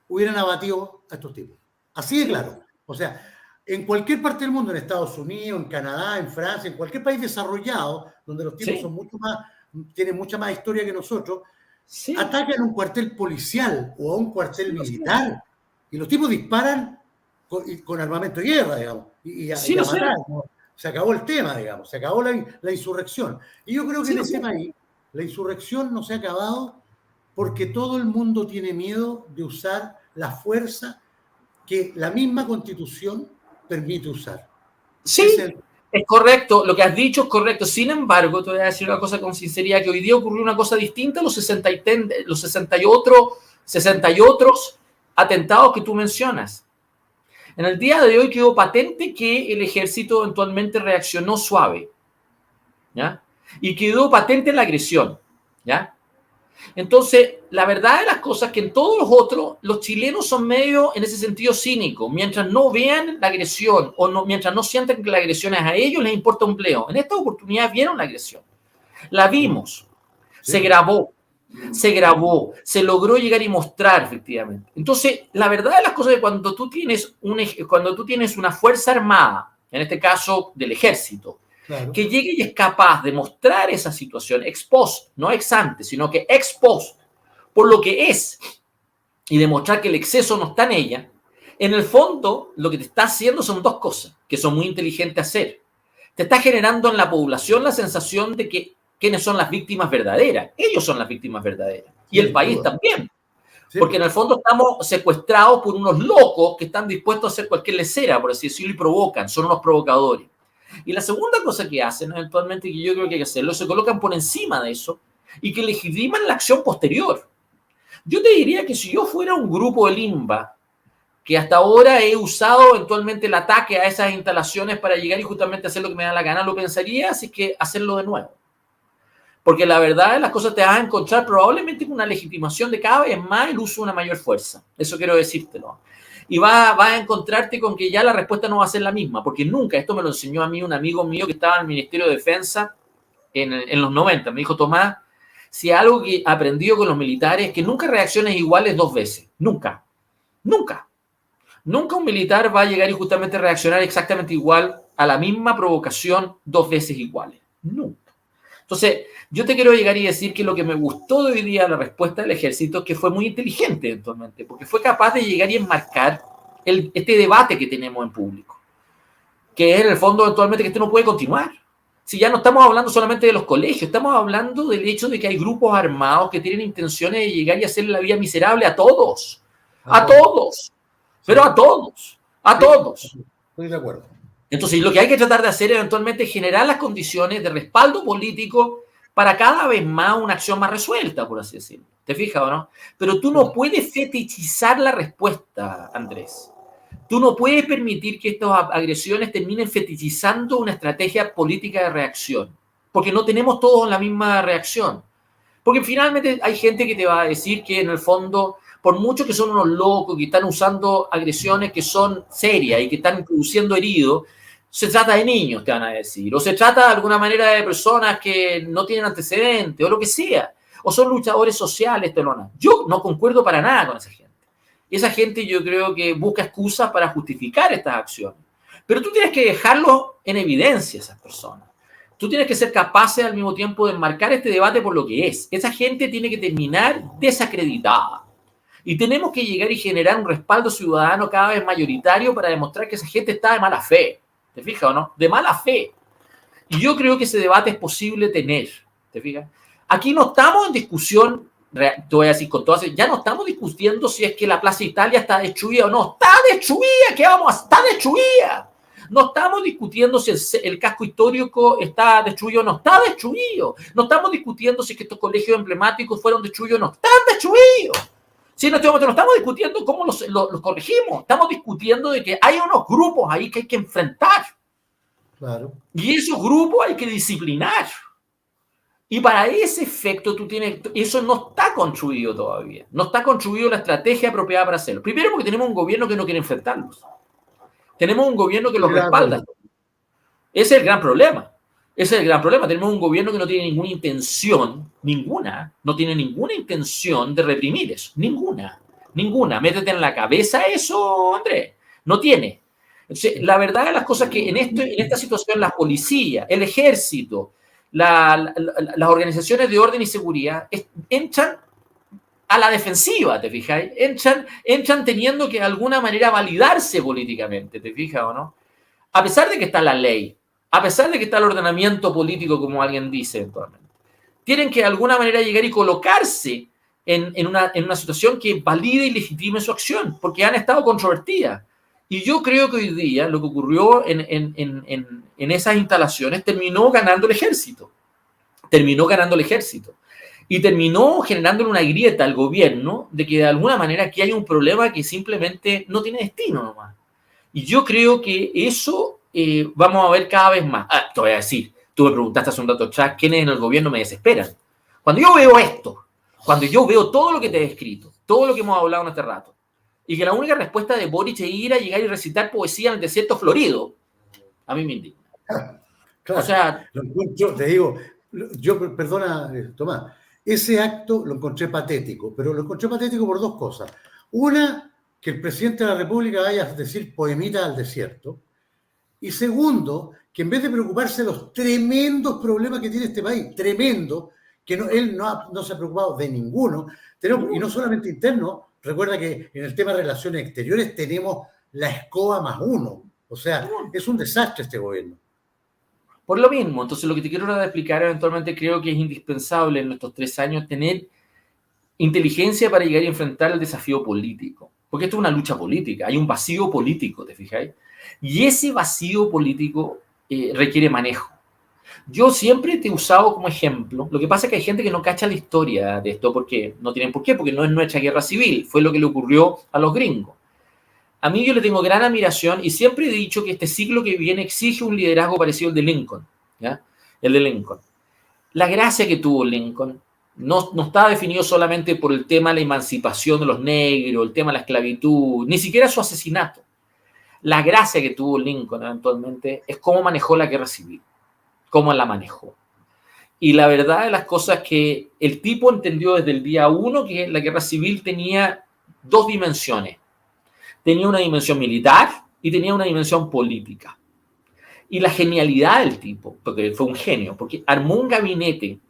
hubieran abatido a estos tipos. Así de claro. O sea, en cualquier parte del mundo, en Estados Unidos, en Canadá, en Francia, en cualquier país desarrollado, donde los tipos son tienen mucha más historia que nosotros, atacan un cuartel policial o a un cuartel militar y los tipos disparan con armamento de guerra, digamos, y a matar. ¿No? Se acabó el tema, digamos, se acabó la insurrección. Y yo creo que en este país la insurrección no se ha acabado porque todo el mundo tiene miedo de usar la fuerza que la misma Constitución permite usar. Sí, es correcto, lo que has dicho es correcto. Sin embargo, te voy a decir una cosa con sinceridad, que hoy día ocurrió una cosa distinta a los 68 atentados que tú mencionas. En el día de hoy quedó patente que el ejército eventualmente reaccionó suave, ¿ya? Y quedó patente la agresión, ¿ya? Entonces, la verdad de las cosas es que en todos los otros, los chilenos son medio, en ese sentido, cínicos. Mientras no vean la agresión o no, mientras no sientan que la agresión es a ellos, les importa un bleo. En esta oportunidad vieron la agresión. La vimos. Sí. Se grabó, se logró llegar y mostrar, efectivamente. Entonces, la verdad de las cosas es que cuando tú tienes una fuerza armada, en este caso del ejército, claro, que llegue y es capaz de mostrar esa situación ex post, no ex ante, sino que ex post, por lo que es, y demostrar que el exceso no está en ella, en el fondo lo que te está haciendo son dos cosas que son muy inteligentes hacer. Te está generando en la población la sensación de que quiénes son las víctimas verdaderas. Ellos son las víctimas verdaderas. Y el país también. Porque en el fondo estamos secuestrados por unos locos que están dispuestos a hacer cualquier lecera, por así decirlo, y provocan, son unos provocadores. Y la segunda cosa que hacen eventualmente, que yo creo que hay que hacerlo, se colocan por encima de eso y que legitiman la acción posterior. Yo te diría que si yo fuera un grupo de Limba, que hasta ahora he usado eventualmente el ataque a esas instalaciones para llegar y justamente hacer lo que me da la gana, lo pensaría, así que hacerlo de nuevo. Porque la verdad de las cosas te vas a encontrar probablemente con una legitimación de cada vez más el uso de una mayor fuerza. Eso quiero decírtelo. Y vas a encontrarte con que ya la respuesta no va a ser la misma, porque nunca, esto me lo enseñó a mí un amigo mío que estaba en el Ministerio de Defensa en los 90. Me dijo, Tomás, si algo que he aprendido con los militares es que nunca reacciones iguales 2 veces. Nunca. Nunca. Nunca un militar va a llegar y justamente reaccionar exactamente igual a la misma provocación 2 veces iguales. Nunca. Entonces, yo te quiero llegar y decir que lo que me gustó de hoy día la respuesta del ejército es que fue muy inteligente eventualmente, porque fue capaz de llegar y enmarcar este debate que tenemos en público, que es en el fondo eventualmente que esto no puede continuar. Si ya no estamos hablando solamente de los colegios, estamos hablando del hecho de que hay grupos armados que tienen intenciones de llegar y hacerle la vida miserable a todos. A todos. Pero a todos. A todos. Estoy de acuerdo. Entonces, lo que hay que tratar de hacer eventualmente es generar las condiciones de respaldo político para cada vez más una acción más resuelta, por así decirlo. ¿Te fijas o no? Pero tú no puedes fetichizar la respuesta, Andrés. Tú no puedes permitir que estas agresiones terminen fetichizando una estrategia política de reacción, porque no tenemos todos la misma reacción. Porque finalmente hay gente que te va a decir que en el fondo, por mucho que son unos locos, que están usando agresiones que son serias y que están produciendo heridos, se trata de niños, te van a decir, o se trata de alguna manera de personas que no tienen antecedentes, o lo que sea, o son luchadores sociales, telona. Yo no concuerdo para nada con esa gente. Esa gente yo creo que busca excusas para justificar estas acciones. Pero tú tienes que dejarlo en evidencia, esas personas. Tú tienes que ser capaces al mismo tiempo de enmarcar este debate por lo que es. Esa gente tiene que terminar desacreditada. Y tenemos que llegar y generar un respaldo ciudadano cada vez mayoritario para demostrar que esa gente está de mala fe. ¿Te fijas o no? De mala fe. Y yo creo que ese debate es posible tener. ¿Te fijas? Aquí no estamos en discusión, te voy a decir con todas, ya no estamos discutiendo si es que la Plaza Italia está destruida o no. ¡Está destruida! ¿Qué vamos a...? ¡Está destruida! No estamos discutiendo si el casco histórico está destruido o no. ¡Está destruido! No estamos discutiendo si es que estos colegios emblemáticos fueron destruidos o no. ¡Están destruidos! Si en este momento no estamos discutiendo cómo los corregimos, estamos discutiendo de que hay unos grupos ahí que hay que enfrentar. Claro. Y esos grupos hay que disciplinar. Y para ese efecto tú tienes, eso no está construido todavía. No está construido la estrategia apropiada para hacerlo. Primero porque tenemos un gobierno que no quiere enfrentarlos. Tenemos un gobierno que los respalda. Ese es el gran problema. Ese es el gran problema. Tenemos un gobierno que no tiene ninguna intención, no tiene ninguna intención de reprimir eso. Ninguna. Métete en la cabeza eso, Andrés. No tiene. Entonces, la verdad de las cosas es que en esta situación la policía, el ejército, las organizaciones de orden y seguridad entran a la defensiva, ¿te fijáis? Entran teniendo que de alguna manera validarse políticamente, ¿te fijas o no? A pesar de que está la ley, a pesar de que está el ordenamiento político, como alguien dice eventualmente, tienen que de alguna manera llegar y colocarse en una situación que valide y legitime su acción, porque han estado controvertidas. Y yo creo que hoy día lo que ocurrió en esas instalaciones terminó ganando el ejército. Y terminó generándole una grieta al gobierno de que de alguna manera aquí hay un problema que simplemente no tiene destino nomás. Y yo creo que eso vamos a ver cada vez más. Te voy a decir, tú me preguntaste hace un rato atrás, ¿quiénes en el gobierno me desesperan? Cuando yo veo esto, cuando yo veo todo lo que te he descrito, todo lo que hemos hablado en este rato, y que la única respuesta de Boric es ir a llegar y recitar poesía en el desierto florido, a mí me indigna. Claro, o sea, yo te digo, perdona, Tomás, ese acto lo encontré patético, pero lo encontré patético por 2 cosas. Una, que el presidente de la República vaya a decir poemita al desierto. Y segundo, que en vez de preocuparse de los tremendos problemas que tiene este país, tremendo, que él no se ha preocupado de ninguno, y no solamente interno, recuerda que en el tema de relaciones exteriores tenemos la escoba +1. O sea, es un desastre este gobierno. Por lo mismo, entonces lo que te quiero explicar eventualmente creo que es indispensable en nuestros 3 años tener inteligencia para llegar a enfrentar el desafío político. Porque esto es una lucha política, hay un vacío político, ¿te fijáis? Y ese vacío político requiere manejo. Yo siempre te he usado como ejemplo, lo que pasa es que hay gente que no cacha la historia de esto, porque no tienen por qué, porque no es nuestra guerra civil, fue lo que le ocurrió a los gringos. A mí yo le tengo gran admiración y siempre he dicho que este siglo que viene exige un liderazgo parecido al de Lincoln, ¿ya? El de Lincoln. La gracia que tuvo Lincoln no estaba definido solamente por el tema de la emancipación de los negros, el tema de la esclavitud, ni siquiera su asesinato. La gracia que tuvo Lincoln eventualmente es cómo manejó la guerra civil, cómo la manejó. Y la verdad de las cosas es que el tipo entendió desde el día 1 que la guerra civil tenía dos dimensiones. Tenía una dimensión militar y tenía una dimensión política. Y la genialidad del tipo, porque fue un genio, porque armó un gabinete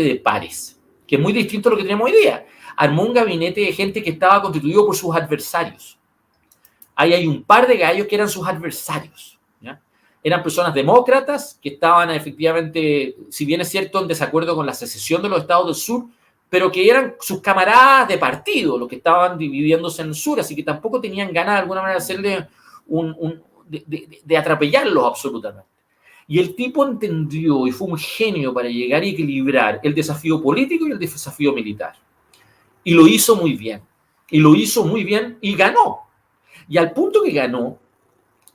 de pares, que es muy distinto a lo que tenemos hoy día. Armó un gabinete de gente que estaba constituido por sus adversarios. Ahí hay un par de gallos que eran sus adversarios, ¿ya? Eran personas demócratas que estaban efectivamente, si bien es cierto, en desacuerdo con la secesión de los estados del sur, pero que eran sus camaradas de partido, los que estaban dividiéndose en el sur, así que tampoco tenían ganas de alguna manera de hacerle de atropellarlos absolutamente. Y el tipo entendió y fue un genio para llegar y equilibrar el desafío político y el desafío militar. Y lo hizo muy bien. Y lo hizo muy bien y ganó. Y al punto que ganó,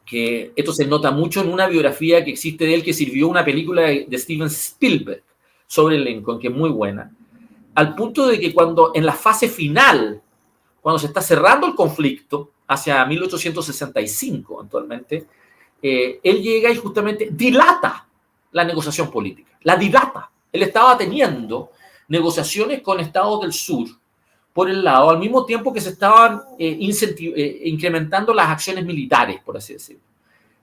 que esto se nota mucho en una biografía que existe de él que sirvió una película de Steven Spielberg sobre Lincoln, que es muy buena, al punto de que cuando en la fase final, cuando se está cerrando el conflicto, hacia 1865 actualmente, él llega y justamente dilata la negociación política, la dilata. Él estaba teniendo negociaciones con estados del sur, por el lado, al mismo tiempo que se estaban incrementando las acciones militares, por así decirlo.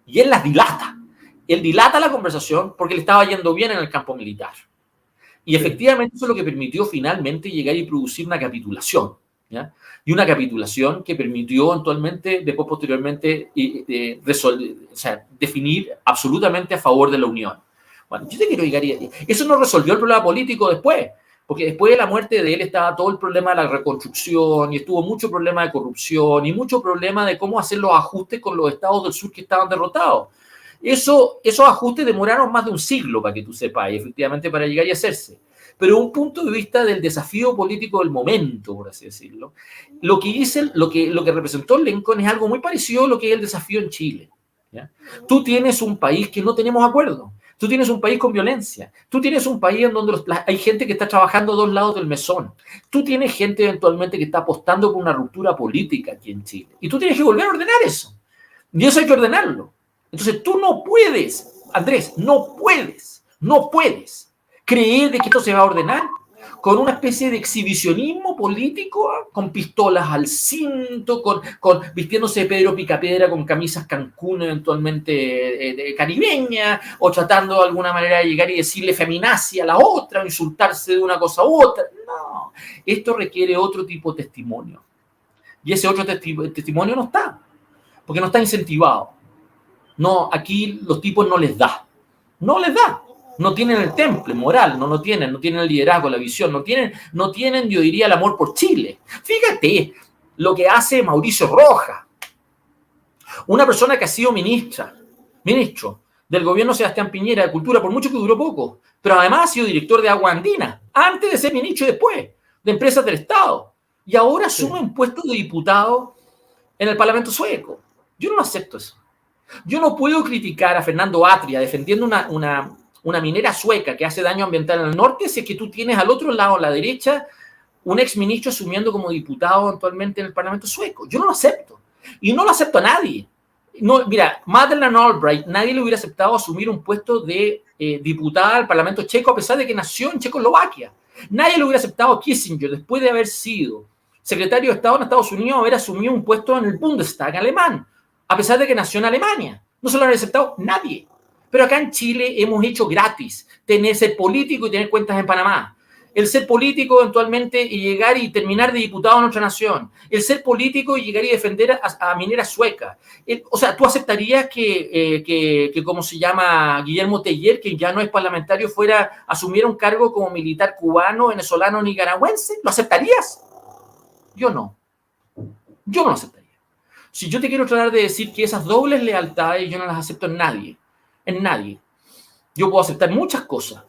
Y él las dilata. Él dilata la conversación porque le estaba yendo bien en el campo militar. Y efectivamente eso es lo que permitió finalmente llegar y producir una capitulación, ¿ya? Y una capitulación que permitió eventualmente, después posteriormente, definir absolutamente a favor de la Unión. Bueno, yo te quiero llegar y eso no resolvió el problema político después, porque después de la muerte de él estaba todo el problema de la reconstrucción y estuvo mucho problema de corrupción y mucho problema de cómo hacer los ajustes con los estados del sur que estaban derrotados. Esos ajustes demoraron más de un siglo, para que tú sepas, y efectivamente para llegar y hacerse. Pero un punto de vista del desafío político del momento, por así decirlo, lo que representó Lincoln es algo muy parecido a lo que es el desafío en Chile, ¿ya? Tú tienes un país que no tenemos acuerdo. Tú tienes un país con violencia. Tú tienes un país en donde hay gente que está trabajando a dos lados del mesón. Tú tienes gente eventualmente que está apostando por una ruptura política aquí en Chile. Y tú tienes que volver a ordenar eso. Y eso hay que ordenarlo. Entonces tú no puedes, Andrés, no puedes creer de que esto se va a ordenar con una especie de exhibicionismo político, con pistolas al cinto, vistiéndose de Pedro Picapiedra con camisas Cancún eventualmente caribeña, o tratando de alguna manera de llegar y decirle feminazi a la otra, o insultarse de una cosa u otra. No, esto requiere otro tipo de testimonio. Y ese otro testimonio no está, porque no está incentivado. No, aquí los tipos no les da. No tienen el temple moral, no tienen el liderazgo, la visión, no tienen, yo diría, el amor por Chile. Fíjate lo que hace Mauricio Rojas, una persona que ha sido ministro del gobierno de Sebastián Piñera de Cultura, por mucho que duró poco, pero además ha sido director de Agua Andina, antes de ser ministro y después, de Empresas del Estado, y ahora asume un puesto de diputado en el Parlamento sueco. Yo no acepto eso. Yo no puedo criticar a Fernando Atria defendiendo una minera sueca que hace daño ambiental en el norte si es que tú tienes al otro lado, a la derecha, un exministro asumiendo como diputado actualmente en el Parlamento sueco. Yo no lo acepto. Y no lo acepto a nadie. No, mira, Madeleine Albright, nadie le hubiera aceptado asumir un puesto de diputada al Parlamento checo a pesar de que nació en Checoslovaquia. Nadie le hubiera aceptado a Kissinger después de haber sido secretario de Estado en Estados Unidos, haber asumido un puesto en el Bundestag alemán, a pesar de que nació en Alemania. No se lo han aceptado nadie. Pero acá en Chile hemos hecho gratis ser político y tener cuentas en Panamá. El ser político eventualmente y llegar y terminar de diputado en nuestra nación. El ser político y llegar y defender a minera sueca. O sea, ¿tú aceptarías que ¿cómo se llama? Guillermo Teller, que ya no es parlamentario, asumiera un cargo como militar cubano, venezolano, nicaragüense? ¿Lo aceptarías? Yo no. Yo no lo aceptaría. Si yo te quiero tratar de decir que esas dobles lealtades yo no las acepto en nadie. En nadie. Yo puedo aceptar muchas cosas.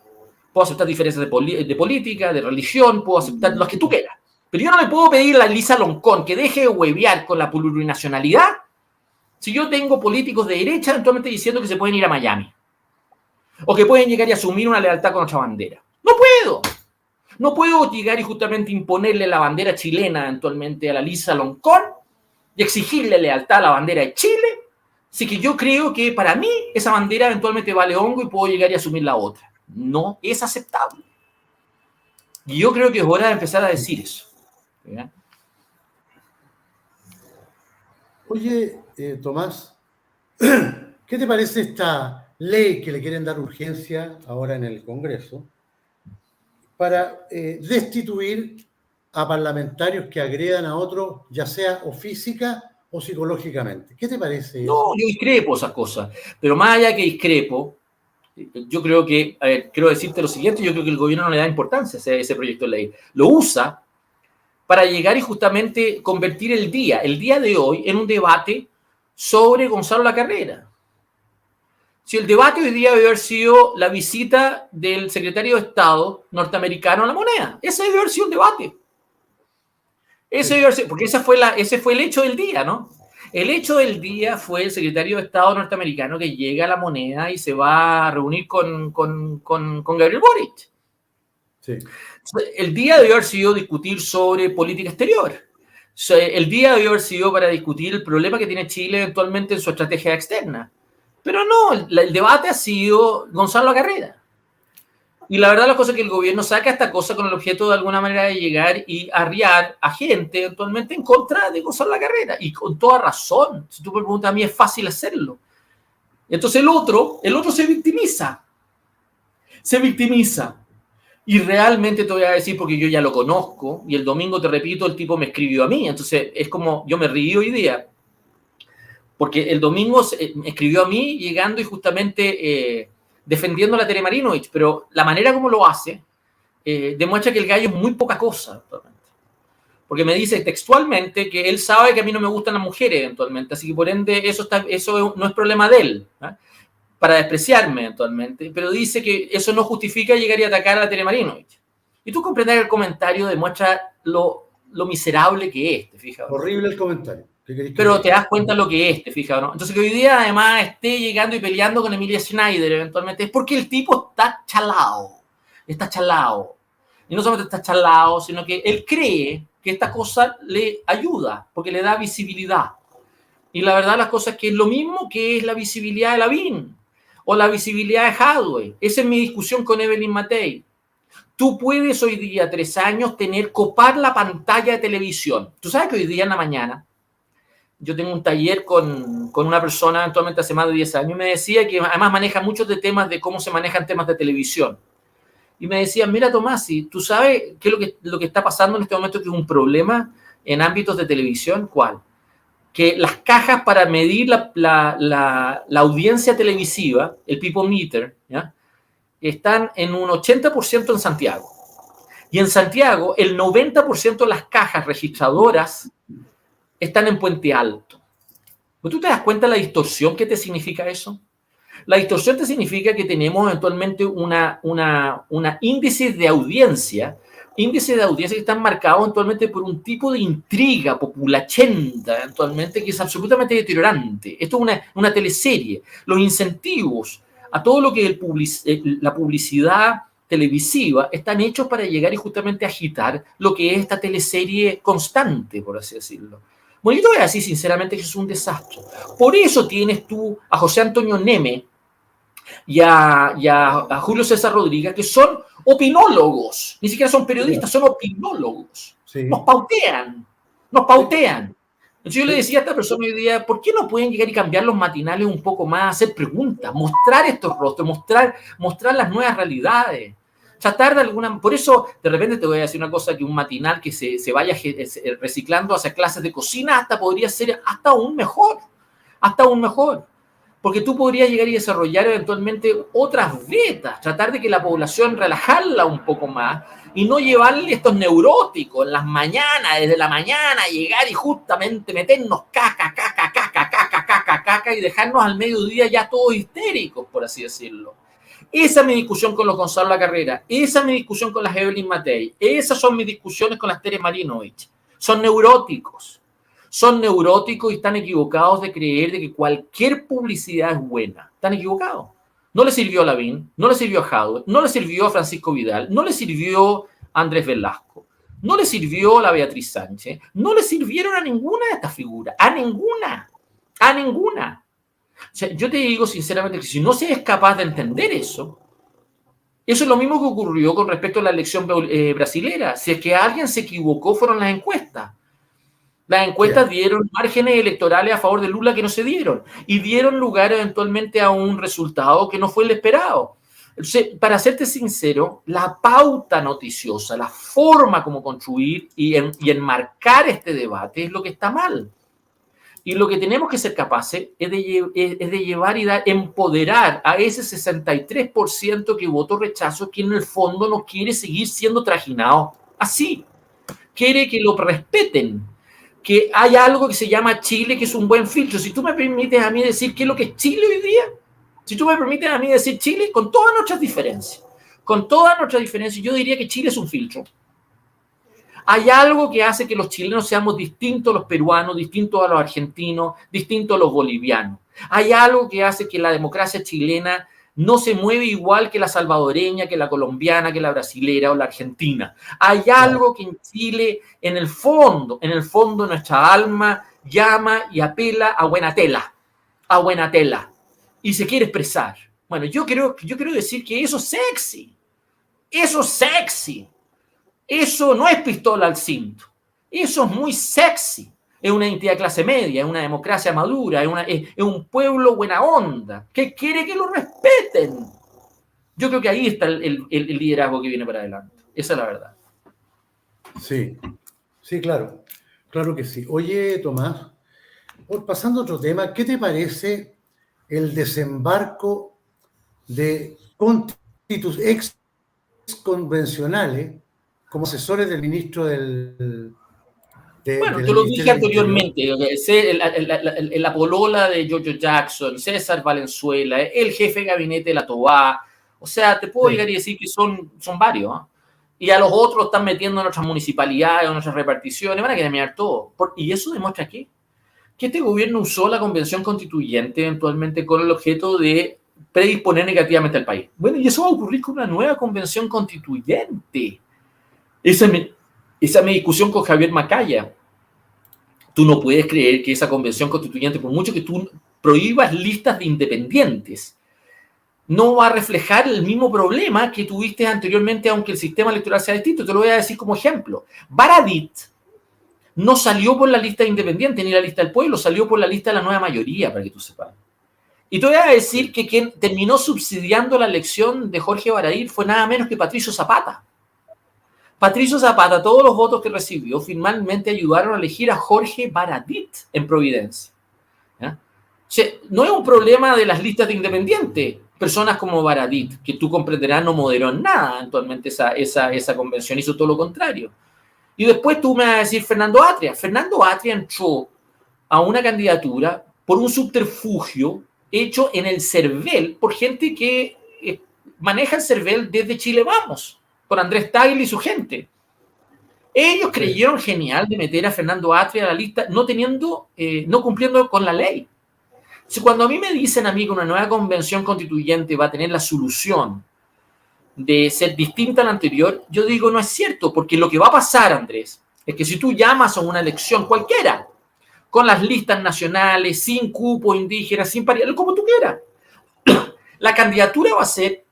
Puedo aceptar diferencias de política, de religión, puedo aceptar las que tú quieras. Pero yo no le puedo pedir a la Lisa Loncón que deje de huevear con la plurinacionalidad si yo tengo políticos de derecha eventualmente diciendo que se pueden ir a Miami. o que pueden llegar y asumir una lealtad con otra bandera. No puedo llegar y justamente imponerle la bandera chilena eventualmente a la Lisa Loncón y exigirle lealtad a la bandera de Chile. Así que yo creo que para mí esa bandera eventualmente vale hongo y puedo llegar y asumir la otra. No es aceptable. Y yo creo que es hora de empezar a decir eso. ¿Ya? Oye, Tomás, ¿qué te parece esta ley que le quieren dar urgencia ahora en el Congreso para destituir a parlamentarios que agredan a otros, ya sea o física o psicológicamente? ¿Qué te parece eso? No, yo discrepo esas cosas, pero más allá que discrepo, yo creo que, a ver, quiero decirte lo siguiente, yo creo que el gobierno no le da importancia a ese proyecto de ley. Lo usa para llegar y justamente convertir el día de hoy en un debate sobre Gonzalo Lacarrera. Si el debate hoy día debe haber sido la visita del secretario de Estado norteamericano a la moneda, ese debe haber sido un debate. Porque ese fue el hecho del día, ¿no? El hecho del día fue el secretario de Estado norteamericano que llega a la moneda y se va a reunir con Gabriel Boric. Sí. El día debió haber sido discutir sobre política exterior. El día debió haber sido para discutir el problema que tiene Chile eventualmente en su estrategia externa. Pero no, el debate ha sido Gonzalo Lacarrera. Y la verdad, la cosa es que el gobierno saca esta cosa con el objeto de alguna manera de llegar y arriar a gente eventualmente en contra de Gonzalo Lacarrera. Y con toda razón. Si tú me preguntas, a mí es fácil hacerlo. Entonces el otro se victimiza. Se victimiza. Y realmente te voy a decir, porque yo ya lo conozco, y el domingo, te repito, el tipo me escribió a mí. Entonces es como, yo me río hoy día. Porque el domingo me escribió a mí llegando y justamente defendiendo a la Tere Marinovich, pero la manera como lo hace demuestra que el gallo es muy poca cosa. Porque me dice textualmente que él sabe que a mí no me gustan las mujeres eventualmente, así que por ende eso no es problema de él, ¿eh? Para despreciarme eventualmente, pero dice que eso no justifica llegar y atacar a la Tere Marinovich. Y tú comprendes que el comentario demuestra lo miserable que es, ¿te fijas? Horrible el comentario. Pero te das cuenta lo que es, ¿te fijas, no? Entonces que hoy día además esté llegando y peleando con Emilia Schneider eventualmente es porque el tipo está chalado. Y no solamente está chalado, sino que él cree que esta cosa le ayuda, porque le da visibilidad. Y la verdad las cosas es que es lo mismo que es la visibilidad de Lavín o la visibilidad de Hadwe. Esa es mi discusión con Evelyn Matei. Tú puedes hoy día, 3 años, copar la pantalla de televisión. Tú sabes que hoy día en la mañana yo tengo un taller con una persona actualmente hace más de 10 años y me decía que además maneja muchos de temas de cómo se manejan temas de televisión. Y me decía, mira Tomás, ¿tú sabes qué es lo que está pasando en este momento que es un problema en ámbitos de televisión? ¿Cuál? Que las cajas para medir la audiencia televisiva, el people meter, ¿ya? Están en un 80% en Santiago. Y en Santiago el 90% de las cajas registradoras están en Puente Alto. ¿Tú te das cuenta de la distorsión que te significa eso? La distorsión te significa que tenemos eventualmente una índice de audiencia que están marcados eventualmente por un tipo de intriga populachenta, eventualmente, que es absolutamente deteriorante. Esto es una teleserie. Los incentivos a todo lo que la publicidad televisiva están hechos para llegar y justamente agitar lo que es esta teleserie constante, por así decirlo. Bueno, yo te voy a decir sinceramente que eso es un desastre. Por eso tienes tú a José Antonio Neme y a Julio César Rodríguez, que son opinólogos, ni siquiera son periodistas, son opinólogos. Sí. Nos pautean. Entonces yo le decía a esta persona hoy día, ¿por qué no pueden llegar y cambiar los matinales un poco más, hacer preguntas, mostrar estos rostros, mostrar las nuevas realidades? Tratar de alguna... Por eso, de repente te voy a decir una cosa, que un matinal que se vaya reciclando hacia clases de cocina hasta podría ser hasta aún mejor. Porque tú podrías llegar y desarrollar eventualmente otras vetas, tratar de que la población relajarla un poco más y no llevarle estos neuróticos en las mañanas, desde la mañana, llegar y justamente meternos caca y dejarnos al mediodía ya todos histéricos, por así decirlo. Esa es mi discusión con los Gonzalo Lacarrera, esa es mi discusión con las Evelyn Matei, esas son mis discusiones con las Tere Marinovich. Son neuróticos y están equivocados de creer de que cualquier publicidad es buena. Están equivocados. no le sirvió a Lavín, no le sirvió a Jadwe, no le sirvió a Francisco Vidal, no le sirvió a Andrés Velasco, no le sirvió a la Beatriz Sánchez, no le sirvieron a ninguna de estas figuras, a ninguna. O sea, yo te digo sinceramente que si no se es capaz de entender eso es lo mismo que ocurrió con respecto a la elección brasilera. Si es que alguien se equivocó, fueron las encuestas. Las encuestas dieron márgenes electorales a favor de Lula que no se dieron y dieron lugar eventualmente a un resultado que no fue el esperado. Entonces, para serte sincero, la pauta noticiosa, la forma como construir y enmarcar este debate es lo que está mal. Y lo que tenemos que ser capaces es de llevar y empoderar a ese 63% que votó rechazo, que en el fondo no quiere seguir siendo trajinado así. Quiere que lo respeten, que hay algo que se llama Chile, que es un buen filtro. Si tú me permites a mí decir qué es lo que es Chile hoy día, si tú me permites a mí decir Chile, con todas nuestras diferencias, yo diría que Chile es un filtro. Hay algo que hace que los chilenos seamos distintos a los peruanos, distintos a los argentinos, distintos a los bolivianos. Hay algo que hace que la democracia chilena no se mueve igual que la salvadoreña, que la colombiana, que la brasilera o la argentina. Hay algo que en Chile, en el fondo, nuestra alma llama y apela a buena tela, y se quiere expresar. Bueno, yo quiero decir que eso es sexy. Eso no es pistola al cinto. Eso es muy sexy. Es una identidad de clase media, es una democracia madura, es un pueblo buena onda, que quiere que lo respeten. Yo creo que ahí está el liderazgo que viene para adelante. Esa es la verdad. Sí, claro. Claro que sí. Oye, Tomás, pasando a otro tema, ¿qué te parece el desembarco de ex convencionales como asesores del ministro Bueno, te lo dije anteriormente, la polola de Giorgio Jackson, César Valenzuela, el jefe de gabinete de la Toa, o sea, te puedo llegar y decir que son varios, ¿eh? Y a los otros están metiendo en nuestras municipalidades, en nuestras reparticiones, van a querer mirar todo. ¿Y eso demuestra qué? Que este gobierno usó la convención constituyente eventualmente con el objeto de predisponer negativamente al país. Bueno, y eso va a ocurrir con una nueva convención constituyente. Esa es mi discusión con Javier Macaya. Tú no puedes creer que esa convención constituyente, por mucho que tú prohíbas listas de independientes, no va a reflejar el mismo problema que tuviste anteriormente, aunque el sistema electoral sea distinto. Te lo voy a decir como ejemplo. Baradit no salió por la lista de independientes ni la lista del pueblo, salió por la lista de la nueva mayoría, para que tú sepas. Y te voy a decir que quien terminó subsidiando la elección de Jorge Baradit fue nada menos que Patricio Zapata. Patricio Zapata, todos los votos que recibió, finalmente ayudaron a elegir a Jorge Baradit en Providencia. ¿Ya? O sea, no es un problema de las listas de independientes. Personas como Baradit, que tú comprenderás, no moderó en nada actualmente esa convención, hizo todo lo contrario. Y después tú me vas a decir Fernando Atria. Fernando Atria entró a una candidatura por un subterfugio hecho en el CERVEL por gente que maneja el CERVEL desde Chile Vamos, por Andrés Tagle y su gente. Ellos creyeron genial de meter a Fernando Atria a la lista, no cumpliendo con la ley. Si cuando a mí me dicen a mí que una nueva convención constituyente va a tener la solución de ser distinta a la anterior, yo digo no es cierto, porque lo que va a pasar, Andrés, es que si tú llamas a una elección cualquiera, con las listas nacionales, sin cupo indígena, sin paridad, como tú quieras, la candidatura va a ser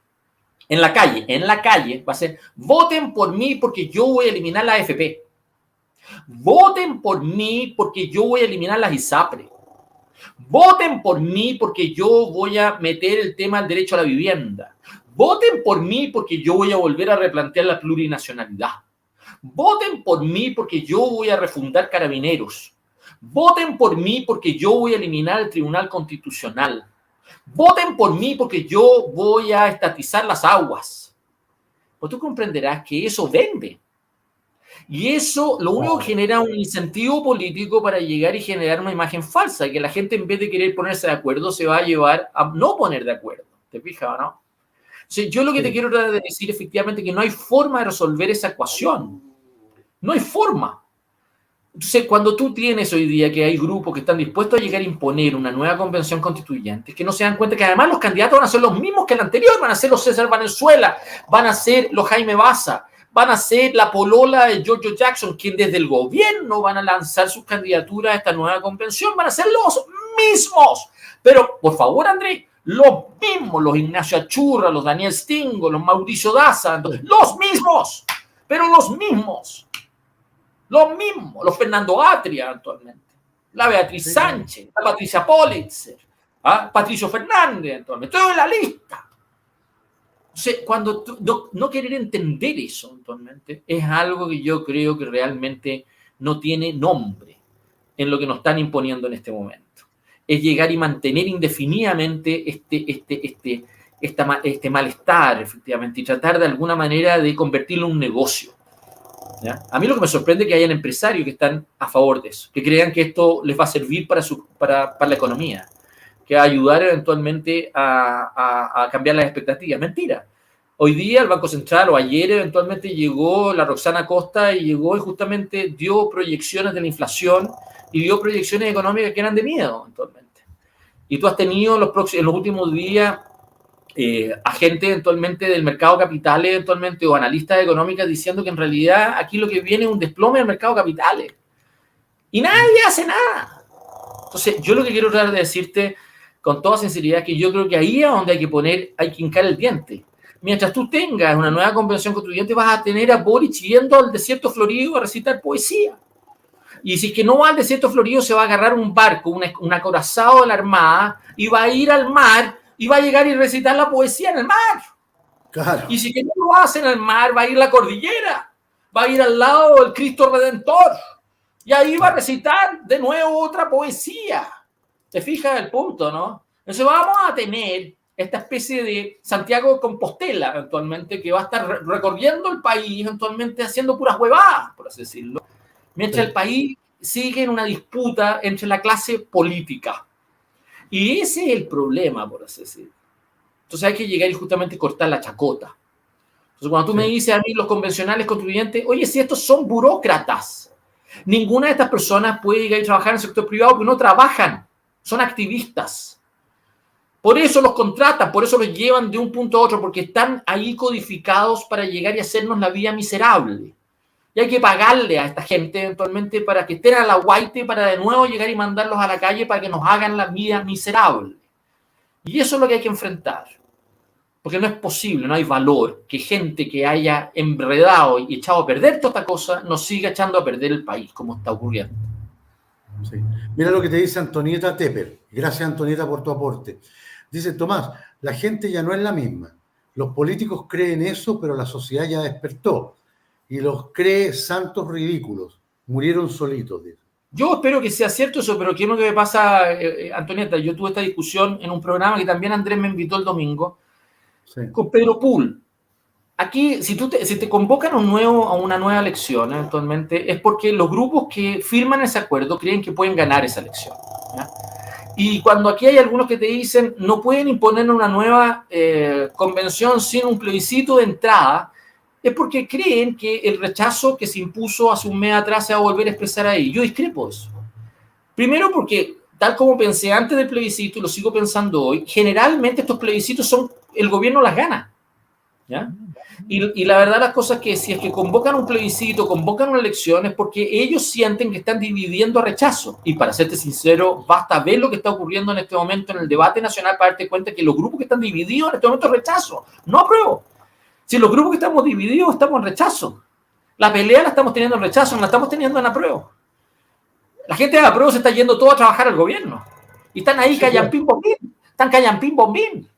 en la calle va a ser, voten por mí porque yo voy a eliminar la AFP. Voten por mí porque yo voy a eliminar las ISAPRE. Voten por mí porque yo voy a meter el tema del derecho a la vivienda. Voten por mí porque yo voy a volver a replantear la plurinacionalidad. Voten por mí porque yo voy a refundar Carabineros. Voten por mí porque yo voy a eliminar el Tribunal Constitucional. Voten por mí porque yo voy a estatizar las aguas. Pues tú comprenderás que eso vende. Y eso lo único que genera un incentivo político para llegar y generar una imagen falsa, que la gente en vez de querer ponerse de acuerdo se va a llevar a no poner de acuerdo. ¿Te fijas o no? O sea, yo lo que te quiero decir efectivamente que no hay forma de resolver esa ecuación. No hay forma. Entonces, cuando tú tienes hoy día que hay grupos que están dispuestos a llegar a imponer una nueva convención constituyente, que no se dan cuenta que además los candidatos van a ser los mismos que el anterior, van a ser los César Valenzuela, van a ser los Jaime Baza, van a ser la polola de Giorgio Jackson, quien desde el gobierno van a lanzar sus candidaturas a esta nueva convención, van a ser los mismos. Pero, por favor, Andrés, los mismos, los Ignacio Achurra, los Daniel Stingo, los Mauricio Daza, los mismos, pero los mismos. Los mismos, los Fernando Atria actualmente, la Beatriz Sánchez, la Patricia Politzer, Patricio Fernández actualmente, todo en la lista. O sea, cuando no querer entender eso actualmente es algo que yo creo que realmente no tiene nombre en lo que nos están imponiendo en este momento. Es llegar y mantener indefinidamente este malestar, efectivamente, y tratar de alguna manera de convertirlo en un negocio. ¿Ya? A mí lo que me sorprende es que hayan empresarios que están a favor de eso, que crean que esto les va a servir para la economía, que va a ayudar eventualmente a cambiar las expectativas. Mentira. Hoy día el Banco Central, o ayer eventualmente llegó la Roxana Costa y llegó y justamente dio proyecciones de la inflación y dio proyecciones económicas que eran de miedo eventualmente. Y tú has tenido en los últimos días agentes eventualmente del mercado de capitales eventualmente o analistas económicos diciendo que en realidad aquí lo que viene es un desplome del mercado de capitales y nadie hace nada. Entonces yo lo que quiero tratar de decirte con toda sinceridad es que yo creo que ahí es donde hay que hincar el diente. Mientras tú tengas una nueva convención constituyente vas a tener a Boric yendo al desierto florido a recitar poesía. Y si es que no va al desierto florido se va a agarrar un barco, un acorazado de la Armada y va a ir al mar y va a llegar y recitar la poesía en el mar. Claro. Y si que no lo hace en el mar, va a ir a la cordillera, va a ir al lado del Cristo Redentor y ahí va a recitar de nuevo otra poesía. ¿Te fijas el punto, no? Entonces vamos a tener esta especie de Santiago de Compostela, eventualmente, que va a estar recorriendo el país, eventualmente haciendo puras huevadas, por así decirlo, mientras el país sigue en una disputa entre la clase política. Y ese es el problema, por así decirlo. Entonces hay que llegar y justamente cortar la chacota. Entonces cuando tú me dices a mí los convencionales constituyentes, oye, si estos son burócratas, ninguna de estas personas puede llegar y trabajar en el sector privado porque no trabajan, son activistas. Por eso los contratan, por eso los llevan de un punto a otro, porque están ahí codificados para llegar y hacernos la vida miserable. Y hay que pagarle a esta gente eventualmente para que estén a la guaite para de nuevo llegar y mandarlos a la calle para que nos hagan la vida miserable. Y eso es lo que hay que enfrentar. Porque no es posible, no hay valor que gente que haya enredado y echado a perder toda esta cosa nos siga echando a perder el país, como está ocurriendo. Sí. Mira lo que te dice Antonieta Tepper. Gracias, Antonieta, por tu aporte. Dice, Tomás, la gente ya no es la misma. Los políticos creen eso, pero la sociedad ya despertó. Y los cree santos ridículos. Murieron solitos. Yo espero que sea cierto eso, pero ¿qué es lo que me pasa, Antonieta? Yo tuve esta discusión en un programa que también Andrés me invitó el domingo, con Pedro Pool. Aquí, si te convocan a una nueva elección, actualmente, es porque los grupos que firman ese acuerdo creen que pueden ganar esa elección. ¿Ya? Y cuando aquí hay algunos que te dicen no pueden imponer una nueva convención sin un plebiscito de entrada, es porque creen que el rechazo que se impuso hace un mes atrás se va a volver a expresar ahí. Yo discrepo de eso. Primero porque, tal como pensé antes del plebiscito, y lo sigo pensando hoy, generalmente estos plebiscitos el gobierno las gana. ¿Ya? Y la verdad las cosas es que si es que convocan un plebiscito, convocan una elección, es porque ellos sienten que están dividiendo a rechazo. Y para serte sincero, basta ver lo que está ocurriendo en este momento en el debate nacional para darte cuenta que los grupos que están divididos en este momento es rechazo, no apruebo. Si los grupos que estamos divididos estamos en rechazo. La pelea la estamos teniendo en rechazo, no la estamos teniendo en apruebo. La gente de apruebo se está yendo todo a trabajar al gobierno. Y están ahí callampín bombín. Están callampín bombín.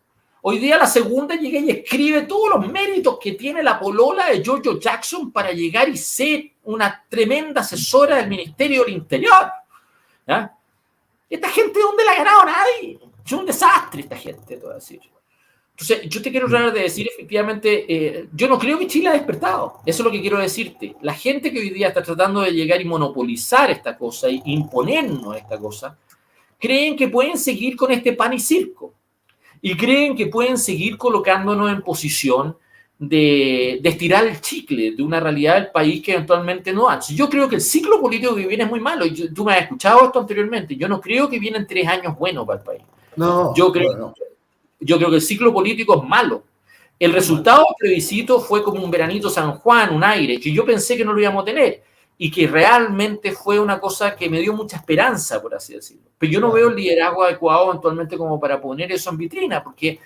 Hoy día la segunda llega y escribe todos los méritos que tiene la polola de Giorgio Jackson para llegar y ser una tremenda asesora del Ministerio del Interior. ¿Ya? Esta gente, ¿dónde la ha ganado nadie? Es un desastre esta gente, te voy a decir. Entonces, yo te quiero tratar de decir, efectivamente, yo no creo que Chile ha despertado. Eso es lo que quiero decirte. La gente que hoy día está tratando de llegar y monopolizar esta cosa y imponernos esta cosa, creen que pueden seguir con este pan y circo. Y creen que pueden seguir colocándonos en posición de estirar el chicle de una realidad del país que eventualmente no hay. Yo creo que el ciclo político que viene es muy malo. Tú me has escuchado esto anteriormente. Yo no creo que vienen 3 años buenos para el país. Yo creo que el ciclo político es malo. El resultado del plebiscito fue como un veranito San Juan, un aire, que yo pensé que no lo íbamos a tener y que realmente fue una cosa que me dio mucha esperanza, por así decirlo. Pero yo no veo el liderazgo adecuado eventualmente como para poner eso en vitrina, porque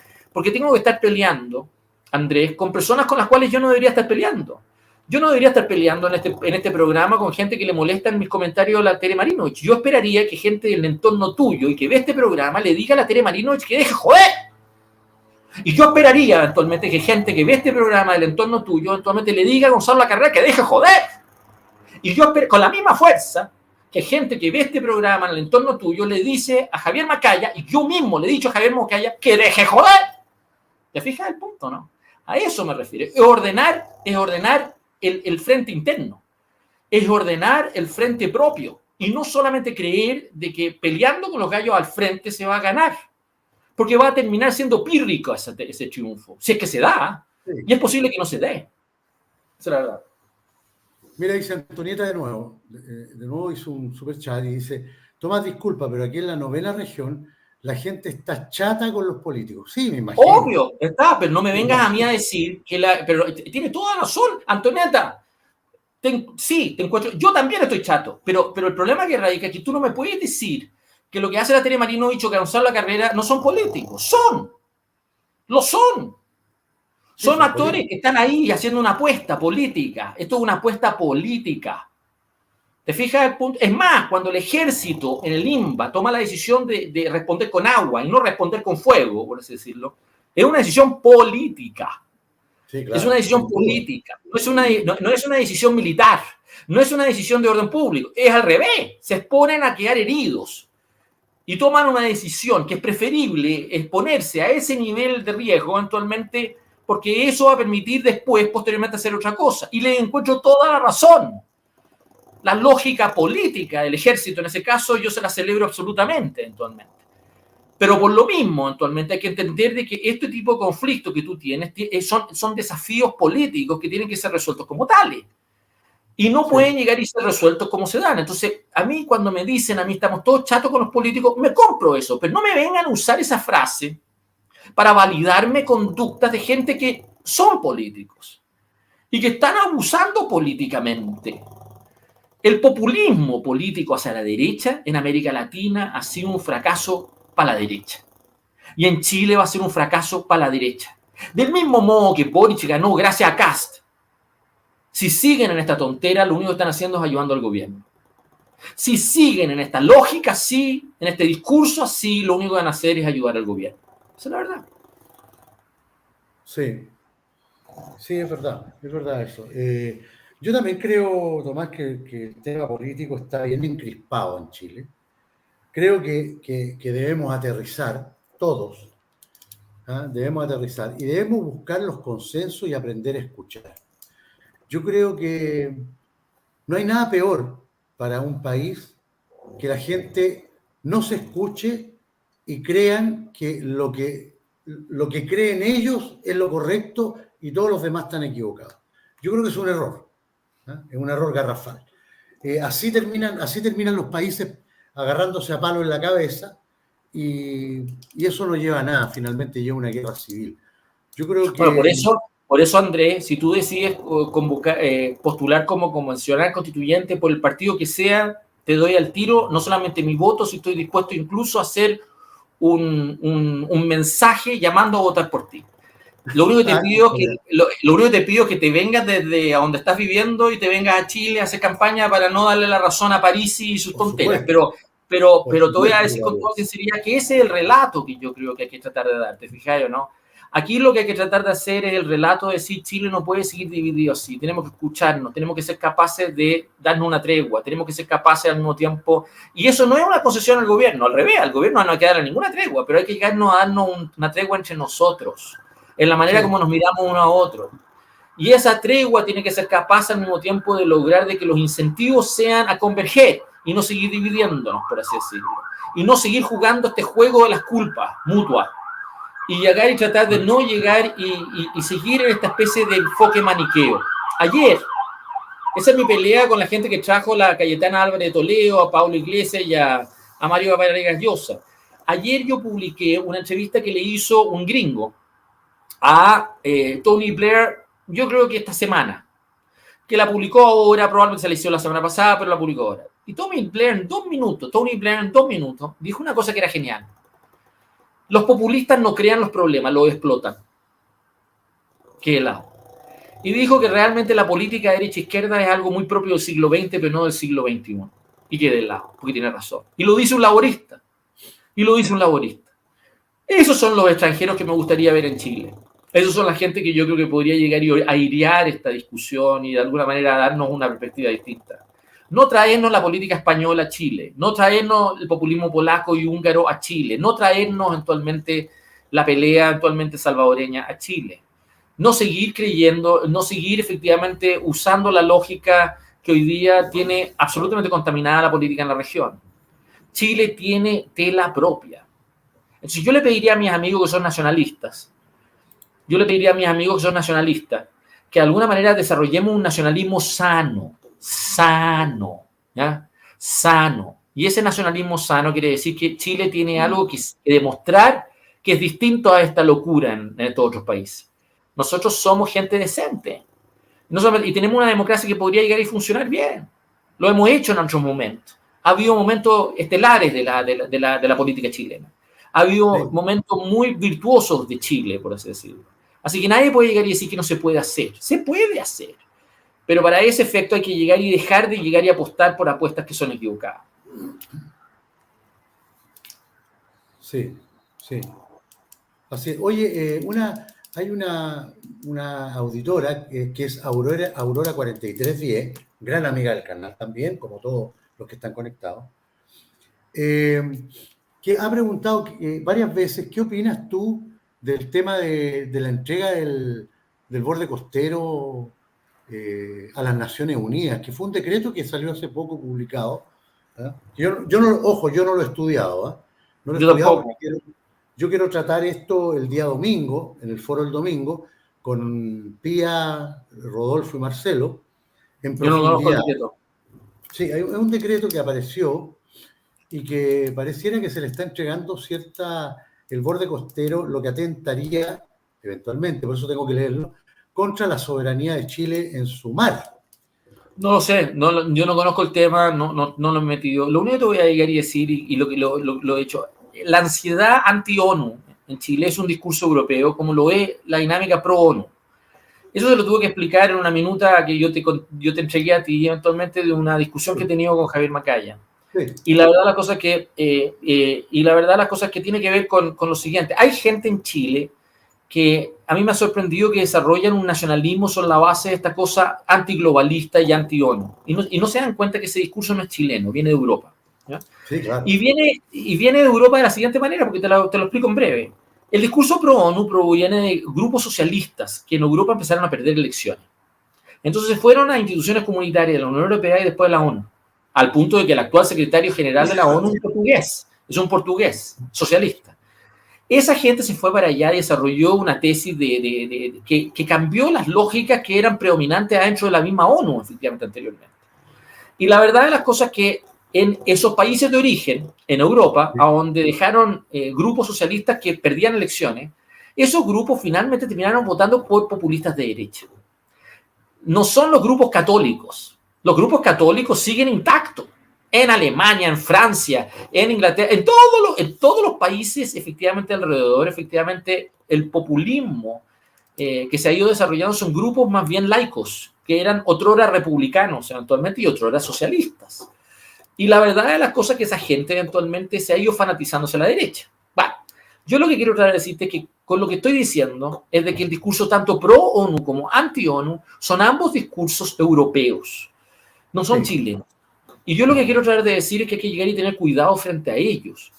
tengo que estar peleando, Andrés, con personas con las cuales yo no debería estar peleando. Yo no debería estar peleando en este programa con gente que le molesta en mis comentarios a la Tere Marinovich. Yo esperaría que gente del entorno tuyo y que ve este programa le diga a la Tere Marinovich que deje joder. Y yo esperaría eventualmente que gente que ve este programa del entorno tuyo eventualmente le diga a Gonzalo Lacarrera que deje joder. Y yo espero, con la misma fuerza, que gente que ve este programa en el entorno tuyo le dice a Javier Macaya, y yo mismo le he dicho a Javier Macaya que deje joder. ¿Te fijas el punto, no? A eso me refiero. Es ordenar el frente interno. Es ordenar el frente propio. Y no solamente creer de que peleando con los gallos al frente se va a ganar. Porque va a terminar siendo pírrico ese triunfo. Si es que se da. Sí. Y es posible que no se dé. Esa es la verdad. Mira, dice Antonieta de nuevo hizo un super chat y dice, Tomás, disculpa, pero aquí en la 9ª región la gente está chata con los políticos. Sí, me imagino. Obvio, está, pero no me vengas a mí a decir que pero tiene toda razón, Antonieta. Sí, te encuentro. Yo también estoy chato, pero el problema que radica es que tú no me puedes decir que lo que hace la Tere Marinovich o que Gonzalo Lacarrera no son políticos. Lo son. Son actores que están ahí haciendo una apuesta política. Esto es una apuesta política. ¿Te fijas el punto? Es más, cuando el ejército en el INBA toma la decisión de responder con agua y no responder con fuego, por así decirlo, es una decisión política. Sí, claro. Es una decisión política. No es una decisión militar. No es una decisión de orden público. Es al revés. Se exponen a quedar heridos. Y toman una decisión que es preferible exponerse a ese nivel de riesgo eventualmente, porque eso va a permitir después, posteriormente, hacer otra cosa. Y le encuentro toda la razón. La lógica política del ejército, en ese caso, yo se la celebro absolutamente, eventualmente. Pero por lo mismo, eventualmente, hay que entender de que este tipo de conflictos que tú tienes son desafíos políticos que tienen que ser resueltos como tales. Y no pueden llegar y ser resueltos como se dan. Entonces, a mí, cuando me dicen, a mí estamos todos chatos con los políticos, me compro eso. Pero no me vengan a usar esa frase para validarme conductas de gente que son políticos y que están abusando políticamente. El populismo político hacia la derecha en América Latina ha sido un fracaso para la derecha. Y en Chile va a ser un fracaso para la derecha. Del mismo modo que Boric ganó gracias a Kast. Si siguen en esta tontera, lo único que están haciendo es ayudando al gobierno. Si siguen en esta lógica así, en este discurso así, lo único que van a hacer es ayudar al gobierno. Esa es la verdad. Sí, es verdad eso. Yo también creo, Tomás, que el tema político está bien encrispado en Chile. Creo que debemos aterrizar, todos, debemos aterrizar y debemos buscar los consensos y aprender a escuchar. Yo creo que no hay nada peor para un país que la gente no se escuche y crean que lo que creen ellos es lo correcto y todos los demás están equivocados. Yo creo que es un error, es un error garrafal. Así terminan los países agarrándose a palo en la cabeza y eso no lleva a nada, finalmente lleva a una guerra civil. Yo creo que... Bueno, por eso, Andrés, si tú decides postular como convencional constituyente por el partido que sea, te doy al tiro no solamente mi voto, si estoy dispuesto incluso a hacer un mensaje llamando a votar por ti. Lo único que te pido es que te vengas desde a donde estás viviendo y te vengas a Chile a hacer campaña para no darle la razón a Parisi y sus tonteras. Pero te voy a decir con toda sinceridad que ese es el relato que yo creo que hay que tratar de dar, ¿te fijas o no? Aquí lo que hay que tratar de hacer es el relato de decir Chile no puede seguir dividido así, tenemos que escucharnos, tenemos que ser capaces de darnos una tregua, tenemos que ser capaces al mismo tiempo, y eso no es una concesión al gobierno, al revés, al gobierno no hay que darle ninguna tregua, pero hay que llegarnos a darnos una tregua entre nosotros, en la manera como nos miramos uno a otro. Y esa tregua tiene que ser capaz al mismo tiempo de lograr de que los incentivos sean a converger y no seguir dividiéndonos, por así decirlo, y no seguir jugando este juego de las culpas mutuas. y llegar y tratar de no llegar y seguir en esta especie de enfoque maniqueo. Ayer, esa es mi pelea con la gente que trajo a Cayetana Álvarez de Toledo, a Pablo Iglesias y a Mario Vargas Llosa. Ayer yo publiqué una entrevista que le hizo un gringo a Tony Blair, yo creo que esta semana, que la publicó ahora, probablemente se la hizo la semana pasada, pero la publicó ahora. Y Tony Blair en 2 minutos, dijo una cosa que era genial. Los populistas no crean los problemas, los explotan. Qué helado. Y dijo que realmente la política derecha-izquierda es algo muy propio del siglo XX, pero no del siglo XXI. Y que de lado, porque tiene razón. Y lo dice un laborista. Esos son los extranjeros que me gustaría ver en Chile. Esos son la gente que yo creo que podría llegar y airear esta discusión y de alguna manera darnos una perspectiva distinta. No traernos la política española a Chile, no traernos el populismo polaco y húngaro a Chile, no traernos eventualmente la pelea eventualmente salvadoreña a Chile. No seguir creyendo, no seguir efectivamente usando la lógica que hoy día tiene absolutamente contaminada la política en la región. Chile tiene tela propia. Entonces yo le pediría a mis amigos que son nacionalistas, que de alguna manera desarrollemos un nacionalismo sano, ¿ya? Sano. Y ese nacionalismo sano quiere decir que Chile tiene algo que demostrar que es distinto a esta locura en estos otros países. Nosotros somos gente decente. Y tenemos una democracia que podría llegar y funcionar bien. Lo hemos hecho en otros momentos. Ha habido momentos estelares de la política chilena. Ha habido momentos muy virtuosos de Chile, por así decirlo. Así que nadie puede llegar y decir que no se puede hacer. Se puede hacer. Pero para ese efecto hay que llegar y dejar de llegar y apostar por apuestas que son equivocadas. Sí. Así, oye, hay una auditora que es Aurora 4310, gran amiga del canal también, como todos los que están conectados, que ha preguntado varias veces, ¿qué opinas tú del tema de la entrega del borde costero a las Naciones Unidas, que fue un decreto que salió hace poco publicado? Yo no lo he estudiado. No lo he estudiado porque yo quiero tratar esto el día domingo, en el foro del domingo, con Pía, Rodolfo y Marcelo, en profundidad. Sí, hay un decreto que apareció y que pareciera que se le está entregando el borde costero, lo que atentaría, eventualmente, por eso tengo que leerlo, contra la soberanía de Chile en su mar. No lo sé, yo no conozco el tema, no lo he metido. Lo único que te voy a llegar y decir, y lo he hecho, la ansiedad anti-ONU en Chile es un discurso europeo, como lo es la dinámica pro-ONU. Eso se lo tuve que explicar en una minuta que yo te entregué a ti eventualmente de una discusión que he tenido con Javier Macaya. Sí. Y la verdad las cosas que tiene que ver con lo siguiente. Hay gente en Chile que a mí me ha sorprendido que desarrollan un nacionalismo sobre la base de esta cosa antiglobalista y anti-ONU. Y no se dan cuenta que ese discurso no es chileno, viene de Europa. ¿Ya? Sí, claro. Y viene de Europa de la siguiente manera, porque te lo explico en breve. El discurso pro-ONU proviene de grupos socialistas que en Europa empezaron a perder elecciones. Entonces fueron a instituciones comunitarias de la Unión Europea y después de la ONU, al punto de que el actual secretario general de la ONU es un portugués socialista. Esa gente se fue para allá y desarrolló una tesis que cambió las lógicas que eran predominantes adentro de la misma ONU, efectivamente, anteriormente. Y la verdad de las cosas es que en esos países de origen, en Europa, a donde dejaron grupos socialistas que perdían elecciones, esos grupos finalmente terminaron votando por populistas de derecha. No son los grupos católicos. Los grupos católicos siguen intactos. En Alemania, en Francia, en Inglaterra, en todos los países, efectivamente, alrededor, efectivamente, el populismo que se ha ido desarrollando son grupos más bien laicos, que eran otrora republicanos, eventualmente, y otrora socialistas. Y la verdad de las cosas es que esa gente eventualmente se ha ido fanatizándose a la derecha. Bueno, yo lo que quiero tratar de decirte es que con lo que estoy diciendo es de que el discurso tanto pro-ONU como anti-ONU son ambos discursos europeos, no son chilenos. Y yo lo que quiero tratar de decir es que hay que llegar y tener cuidado frente a ellos.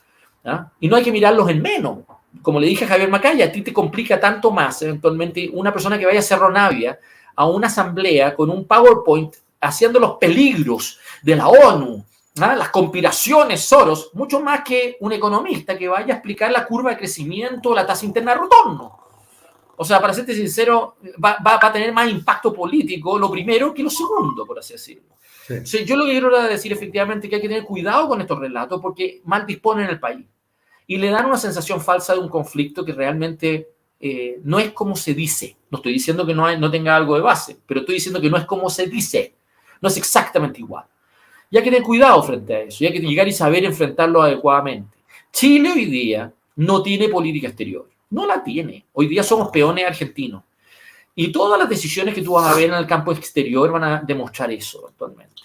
¿Ya? Y no hay que mirarlos en menos. Como le dije a Javier Macaya, a ti te complica tanto más eventualmente una persona que vaya a Cerro Navia a una asamblea con un PowerPoint haciendo los peligros de la ONU las conspiraciones, Soros, mucho más que un economista que vaya a explicar la curva de crecimiento o la tasa interna de retorno. O sea, para serte sincero, va a tener más impacto político lo primero que lo segundo, por así decirlo. Sí. O sea, yo lo que quiero decir efectivamente es que hay que tener cuidado con estos relatos porque mal disponen el país y le dan una sensación falsa de un conflicto que realmente no es como se dice. No estoy diciendo que no tenga algo de base, pero estoy diciendo que no es como se dice. No es exactamente igual. Y hay que tener cuidado frente a eso. Y hay que llegar y saber enfrentarlo adecuadamente. Chile hoy día no tiene política exterior. No la tiene. Hoy día somos peones argentinos. Y todas las decisiones que tú vas a ver en el campo exterior van a demostrar eso actualmente.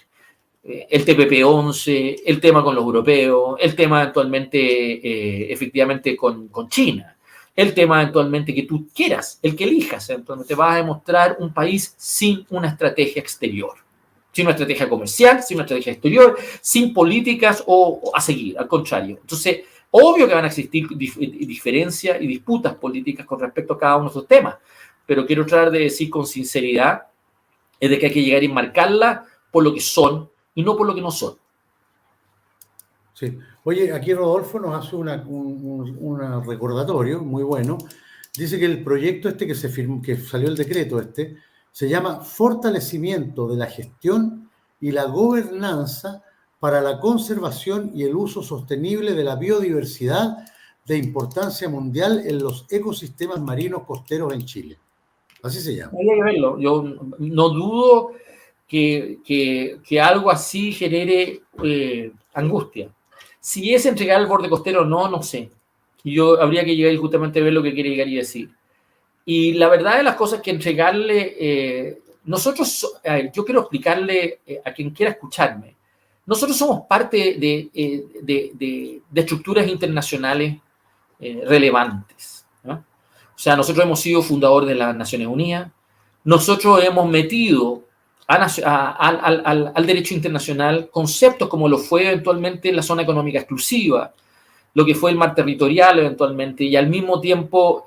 El TPP-11, el tema con los europeos, el tema actualmente, efectivamente, con China, el tema actualmente que tú quieras, el que elijas. Entonces te vas a demostrar un país sin una estrategia exterior, sin una estrategia comercial, sin una estrategia exterior, sin políticas a seguir, al contrario. Entonces, obvio que van a existir diferencias y disputas políticas con respecto a cada uno de estos temas, pero quiero tratar de decir con sinceridad es de que hay que llegar y marcarla por lo que son y no por lo que no son. Sí. Oye, aquí Rodolfo nos hace un recordatorio muy bueno. Dice que el proyecto que se firmó, que salió el decreto se llama Fortalecimiento de la gestión y la gobernanza para la conservación y el uso sostenible de la biodiversidad de importancia mundial en los ecosistemas marinos costeros en Chile. Así se llama. Hay que verlo. Yo no dudo que algo así genere angustia. Si es entregar el borde costero o no, no sé. Yo habría que llegar y justamente ver lo que quiere llegar y decir. Y la verdad de las cosas que entregarle, nosotros, yo quiero explicarle a quien quiera escucharme, nosotros somos parte de estructuras internacionales relevantes, ¿no? O sea, nosotros hemos sido fundadores de las Naciones Unidas, nosotros hemos metido al derecho internacional conceptos como lo fue eventualmente la zona económica exclusiva, lo que fue el mar territorial eventualmente, y al mismo tiempo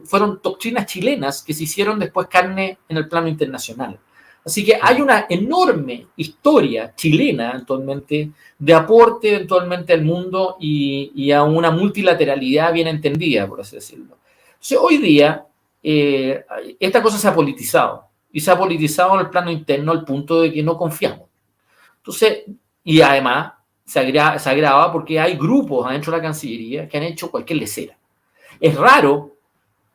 fueron doctrinas chilenas que se hicieron después carne en el plano internacional. Así que hay una enorme historia chilena actualmente de aporte eventualmente al mundo y a una multilateralidad bien entendida, por así decirlo. Entonces, hoy día esta cosa se ha politizado y se ha politizado en el plano interno al punto de que no confiamos. Entonces, y además se agrava porque hay grupos adentro de la Cancillería que han hecho cualquier lesera. Es raro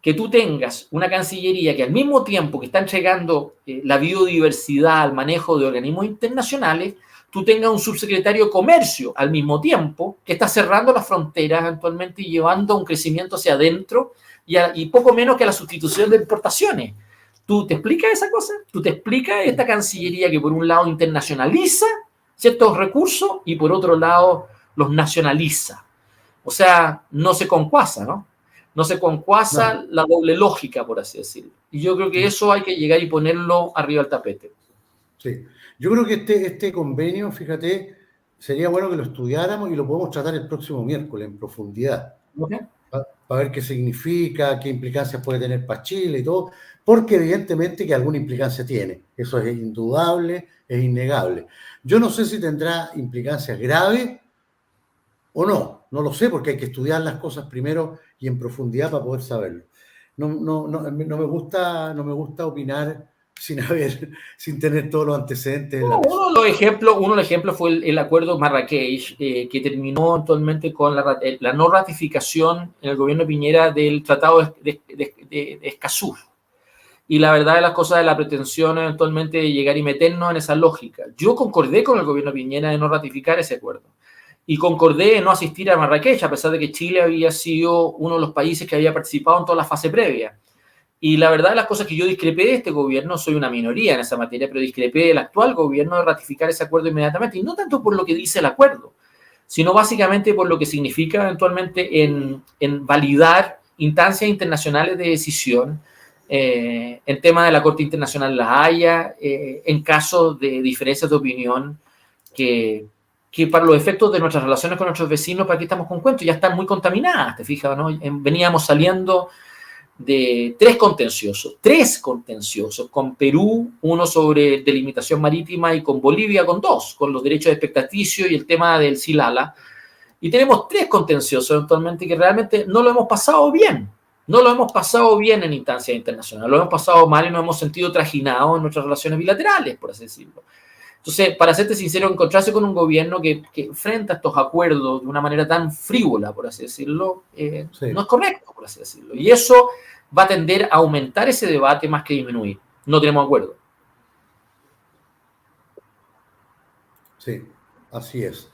que tú tengas una Cancillería que al mismo tiempo que está entregando la biodiversidad al manejo de organismos internacionales, tú tengas un subsecretario de Comercio al mismo tiempo que está cerrando las fronteras actualmente y llevando un crecimiento hacia adentro y poco menos que a la sustitución de importaciones. ¿Tú te explicas esa cosa? ¿Tú te explicas esta Cancillería que por un lado internacionaliza ciertos recursos y por otro lado los nacionaliza? O sea, no se concuasa, ¿no? No se concuasa la doble lógica, por así decirlo. Y yo creo que eso hay que llegar y ponerlo arriba del tapete. Sí, yo creo que este convenio, fíjate, sería bueno que lo estudiáramos y lo podemos tratar el próximo miércoles en profundidad. Okay. Para ver qué significa, qué implicancias puede tener para Chile y todo, porque evidentemente que alguna implicancia tiene. Eso es indudable, es innegable. Yo no sé si tendrá implicancias graves o no lo sé, porque hay que estudiar las cosas primero y en profundidad para poder saberlo. No me gusta opinar sin tener todos los antecedentes. Uno de los ejemplos fue el acuerdo Marrakech, que terminó actualmente con la no ratificación en el gobierno de Piñera del Tratado de Escazú. Y la verdad de las cosas de la pretensión eventualmente de llegar y meternos en esa lógica. Yo concordé con el gobierno de Piñera de no ratificar ese acuerdo. Y concordé en no asistir a Marrakech, a pesar de que Chile había sido uno de los países que había participado en toda la fase previa. Y la verdad de las cosas que yo discrepé de este gobierno, soy una minoría en esa materia, pero discrepé del actual gobierno de ratificar ese acuerdo inmediatamente. Y no tanto por lo que dice el acuerdo, sino básicamente por lo que significa eventualmente en validar instancias internacionales de decisión en tema de la Corte Internacional de La Haya, en casos de diferencias de opinión que para los efectos de nuestras relaciones con nuestros vecinos, ¿para qué estamos con cuentos? Ya están muy contaminadas, ¿te fijas, no? Veníamos saliendo de tres contenciosos, con Perú, uno sobre delimitación marítima y con Bolivia con dos, con los derechos de expectaticio y el tema del Silala. Y tenemos tres contenciosos actualmente que realmente no lo hemos pasado bien. No lo hemos pasado bien en instancias internacionales, lo hemos pasado mal y nos hemos sentido trajinados en nuestras relaciones bilaterales, por así decirlo. Entonces, para serte sincero, encontrarse con un gobierno que enfrenta estos acuerdos de una manera tan frívola, por así decirlo, no es correcto, por así decirlo. Y eso va a tender a aumentar ese debate más que disminuir. No tenemos acuerdo. Sí, así es.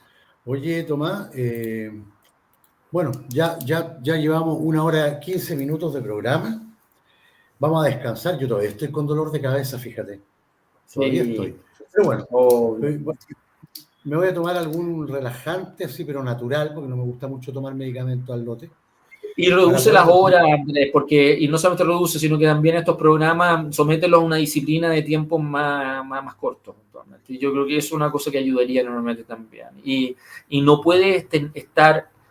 Oye, Tomás, bueno, ya llevamos 1 hora 15 minutos de programa. Vamos a descansar. Yo todavía estoy con dolor de cabeza, fíjate. Todavía estoy. Pero bueno, me voy a tomar algún relajante, así, pero natural, porque no me gusta mucho tomar medicamentos al lote. Y reduce las horas, Andrés, y no solamente reduce, sino que también estos programas somételos a una disciplina de tiempo más corto. Y yo creo que eso es una cosa que ayudaría normalmente también. Y no puedes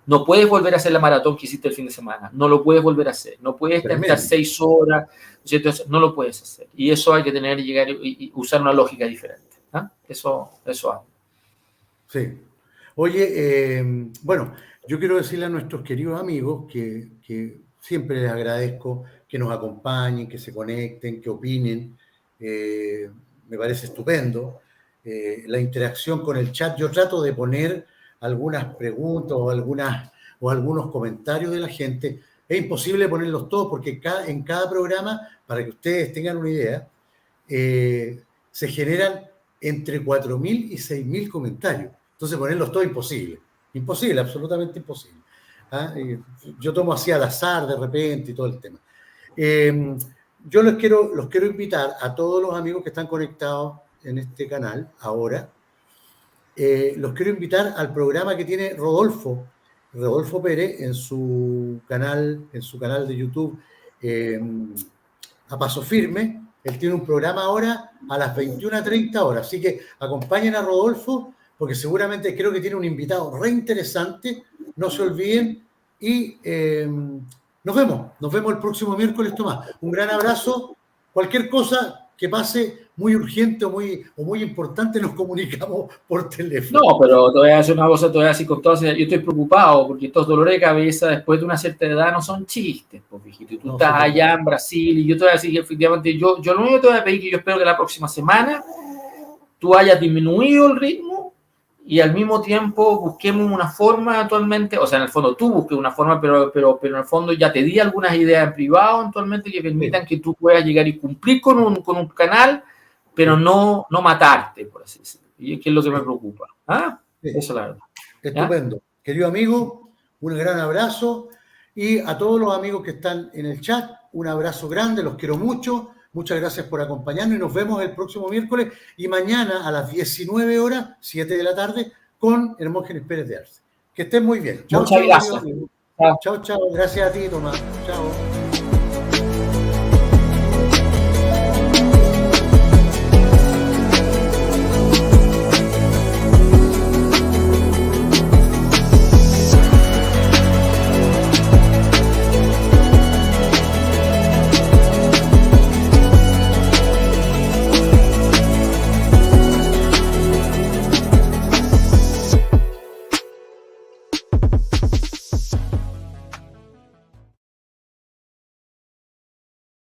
no puedes volver a hacer la maratón que hiciste el fin de semana. No lo puedes volver a hacer. No puedes estar 6 horas. ¿Cierto? No lo puedes hacer. Y eso hay que llegar y usar una lógica diferente. ¿Ah? Eso. Sí. Oye, bueno, yo quiero decirle a nuestros queridos amigos que siempre les agradezco que nos acompañen, que se conecten, que opinen. Me parece estupendo. La interacción con el chat. Yo trato de poner algunas preguntas o algunos comentarios de la gente. Es imposible ponerlos todos porque en cada programa, para que ustedes tengan una idea, se generan entre 4.000 y 6.000 comentarios. Entonces ponerlos todos imposible. Imposible, absolutamente imposible. ¿Ah? Yo tomo así al azar de repente y todo el tema. Yo los quiero invitar a todos los amigos que están conectados en este canal ahora. Los quiero invitar al programa que tiene Rodolfo Pérez en su canal de YouTube, A Paso Firme. Él tiene un programa ahora a las 21:30 horas. Así que acompañen a Rodolfo, porque seguramente creo que tiene un invitado re interesante. No se olviden y nos vemos el próximo miércoles, Tomás. Un gran abrazo. Cualquier cosa que pase muy urgente o muy importante, nos comunicamos por teléfono. No, pero te voy a hacer una cosa, te voy a decir con todo. Yo estoy preocupado porque estos dolores de cabeza después de una cierta edad no son chistes, pues, hijito. Y tú estás allá en Brasil y yo te voy a decir que efectivamente yo lo único que te voy a pedir que yo espero que la próxima semana tú hayas disminuido el ritmo y al mismo tiempo busquemos una forma actualmente, o sea, en el fondo tú busques una forma, pero en el fondo ya te di algunas ideas en privado actualmente que permitan que tú puedas llegar y cumplir con un canal, pero no matarte, por así decirlo. Y es que es lo que me preocupa. ¿Ah? Sí. Eso es la verdad. Estupendo. ¿Ya? Querido amigo, un gran abrazo. Y a todos los amigos que están en el chat, un abrazo grande, los quiero mucho. Muchas gracias por acompañarnos y nos vemos el próximo miércoles y mañana a las 19 horas, 7 de la tarde, con Hermógenes Pérez de Arce. Que estén muy bien. Chao, muchas gracias. Chao. Gracias a ti, Tomás. Chao.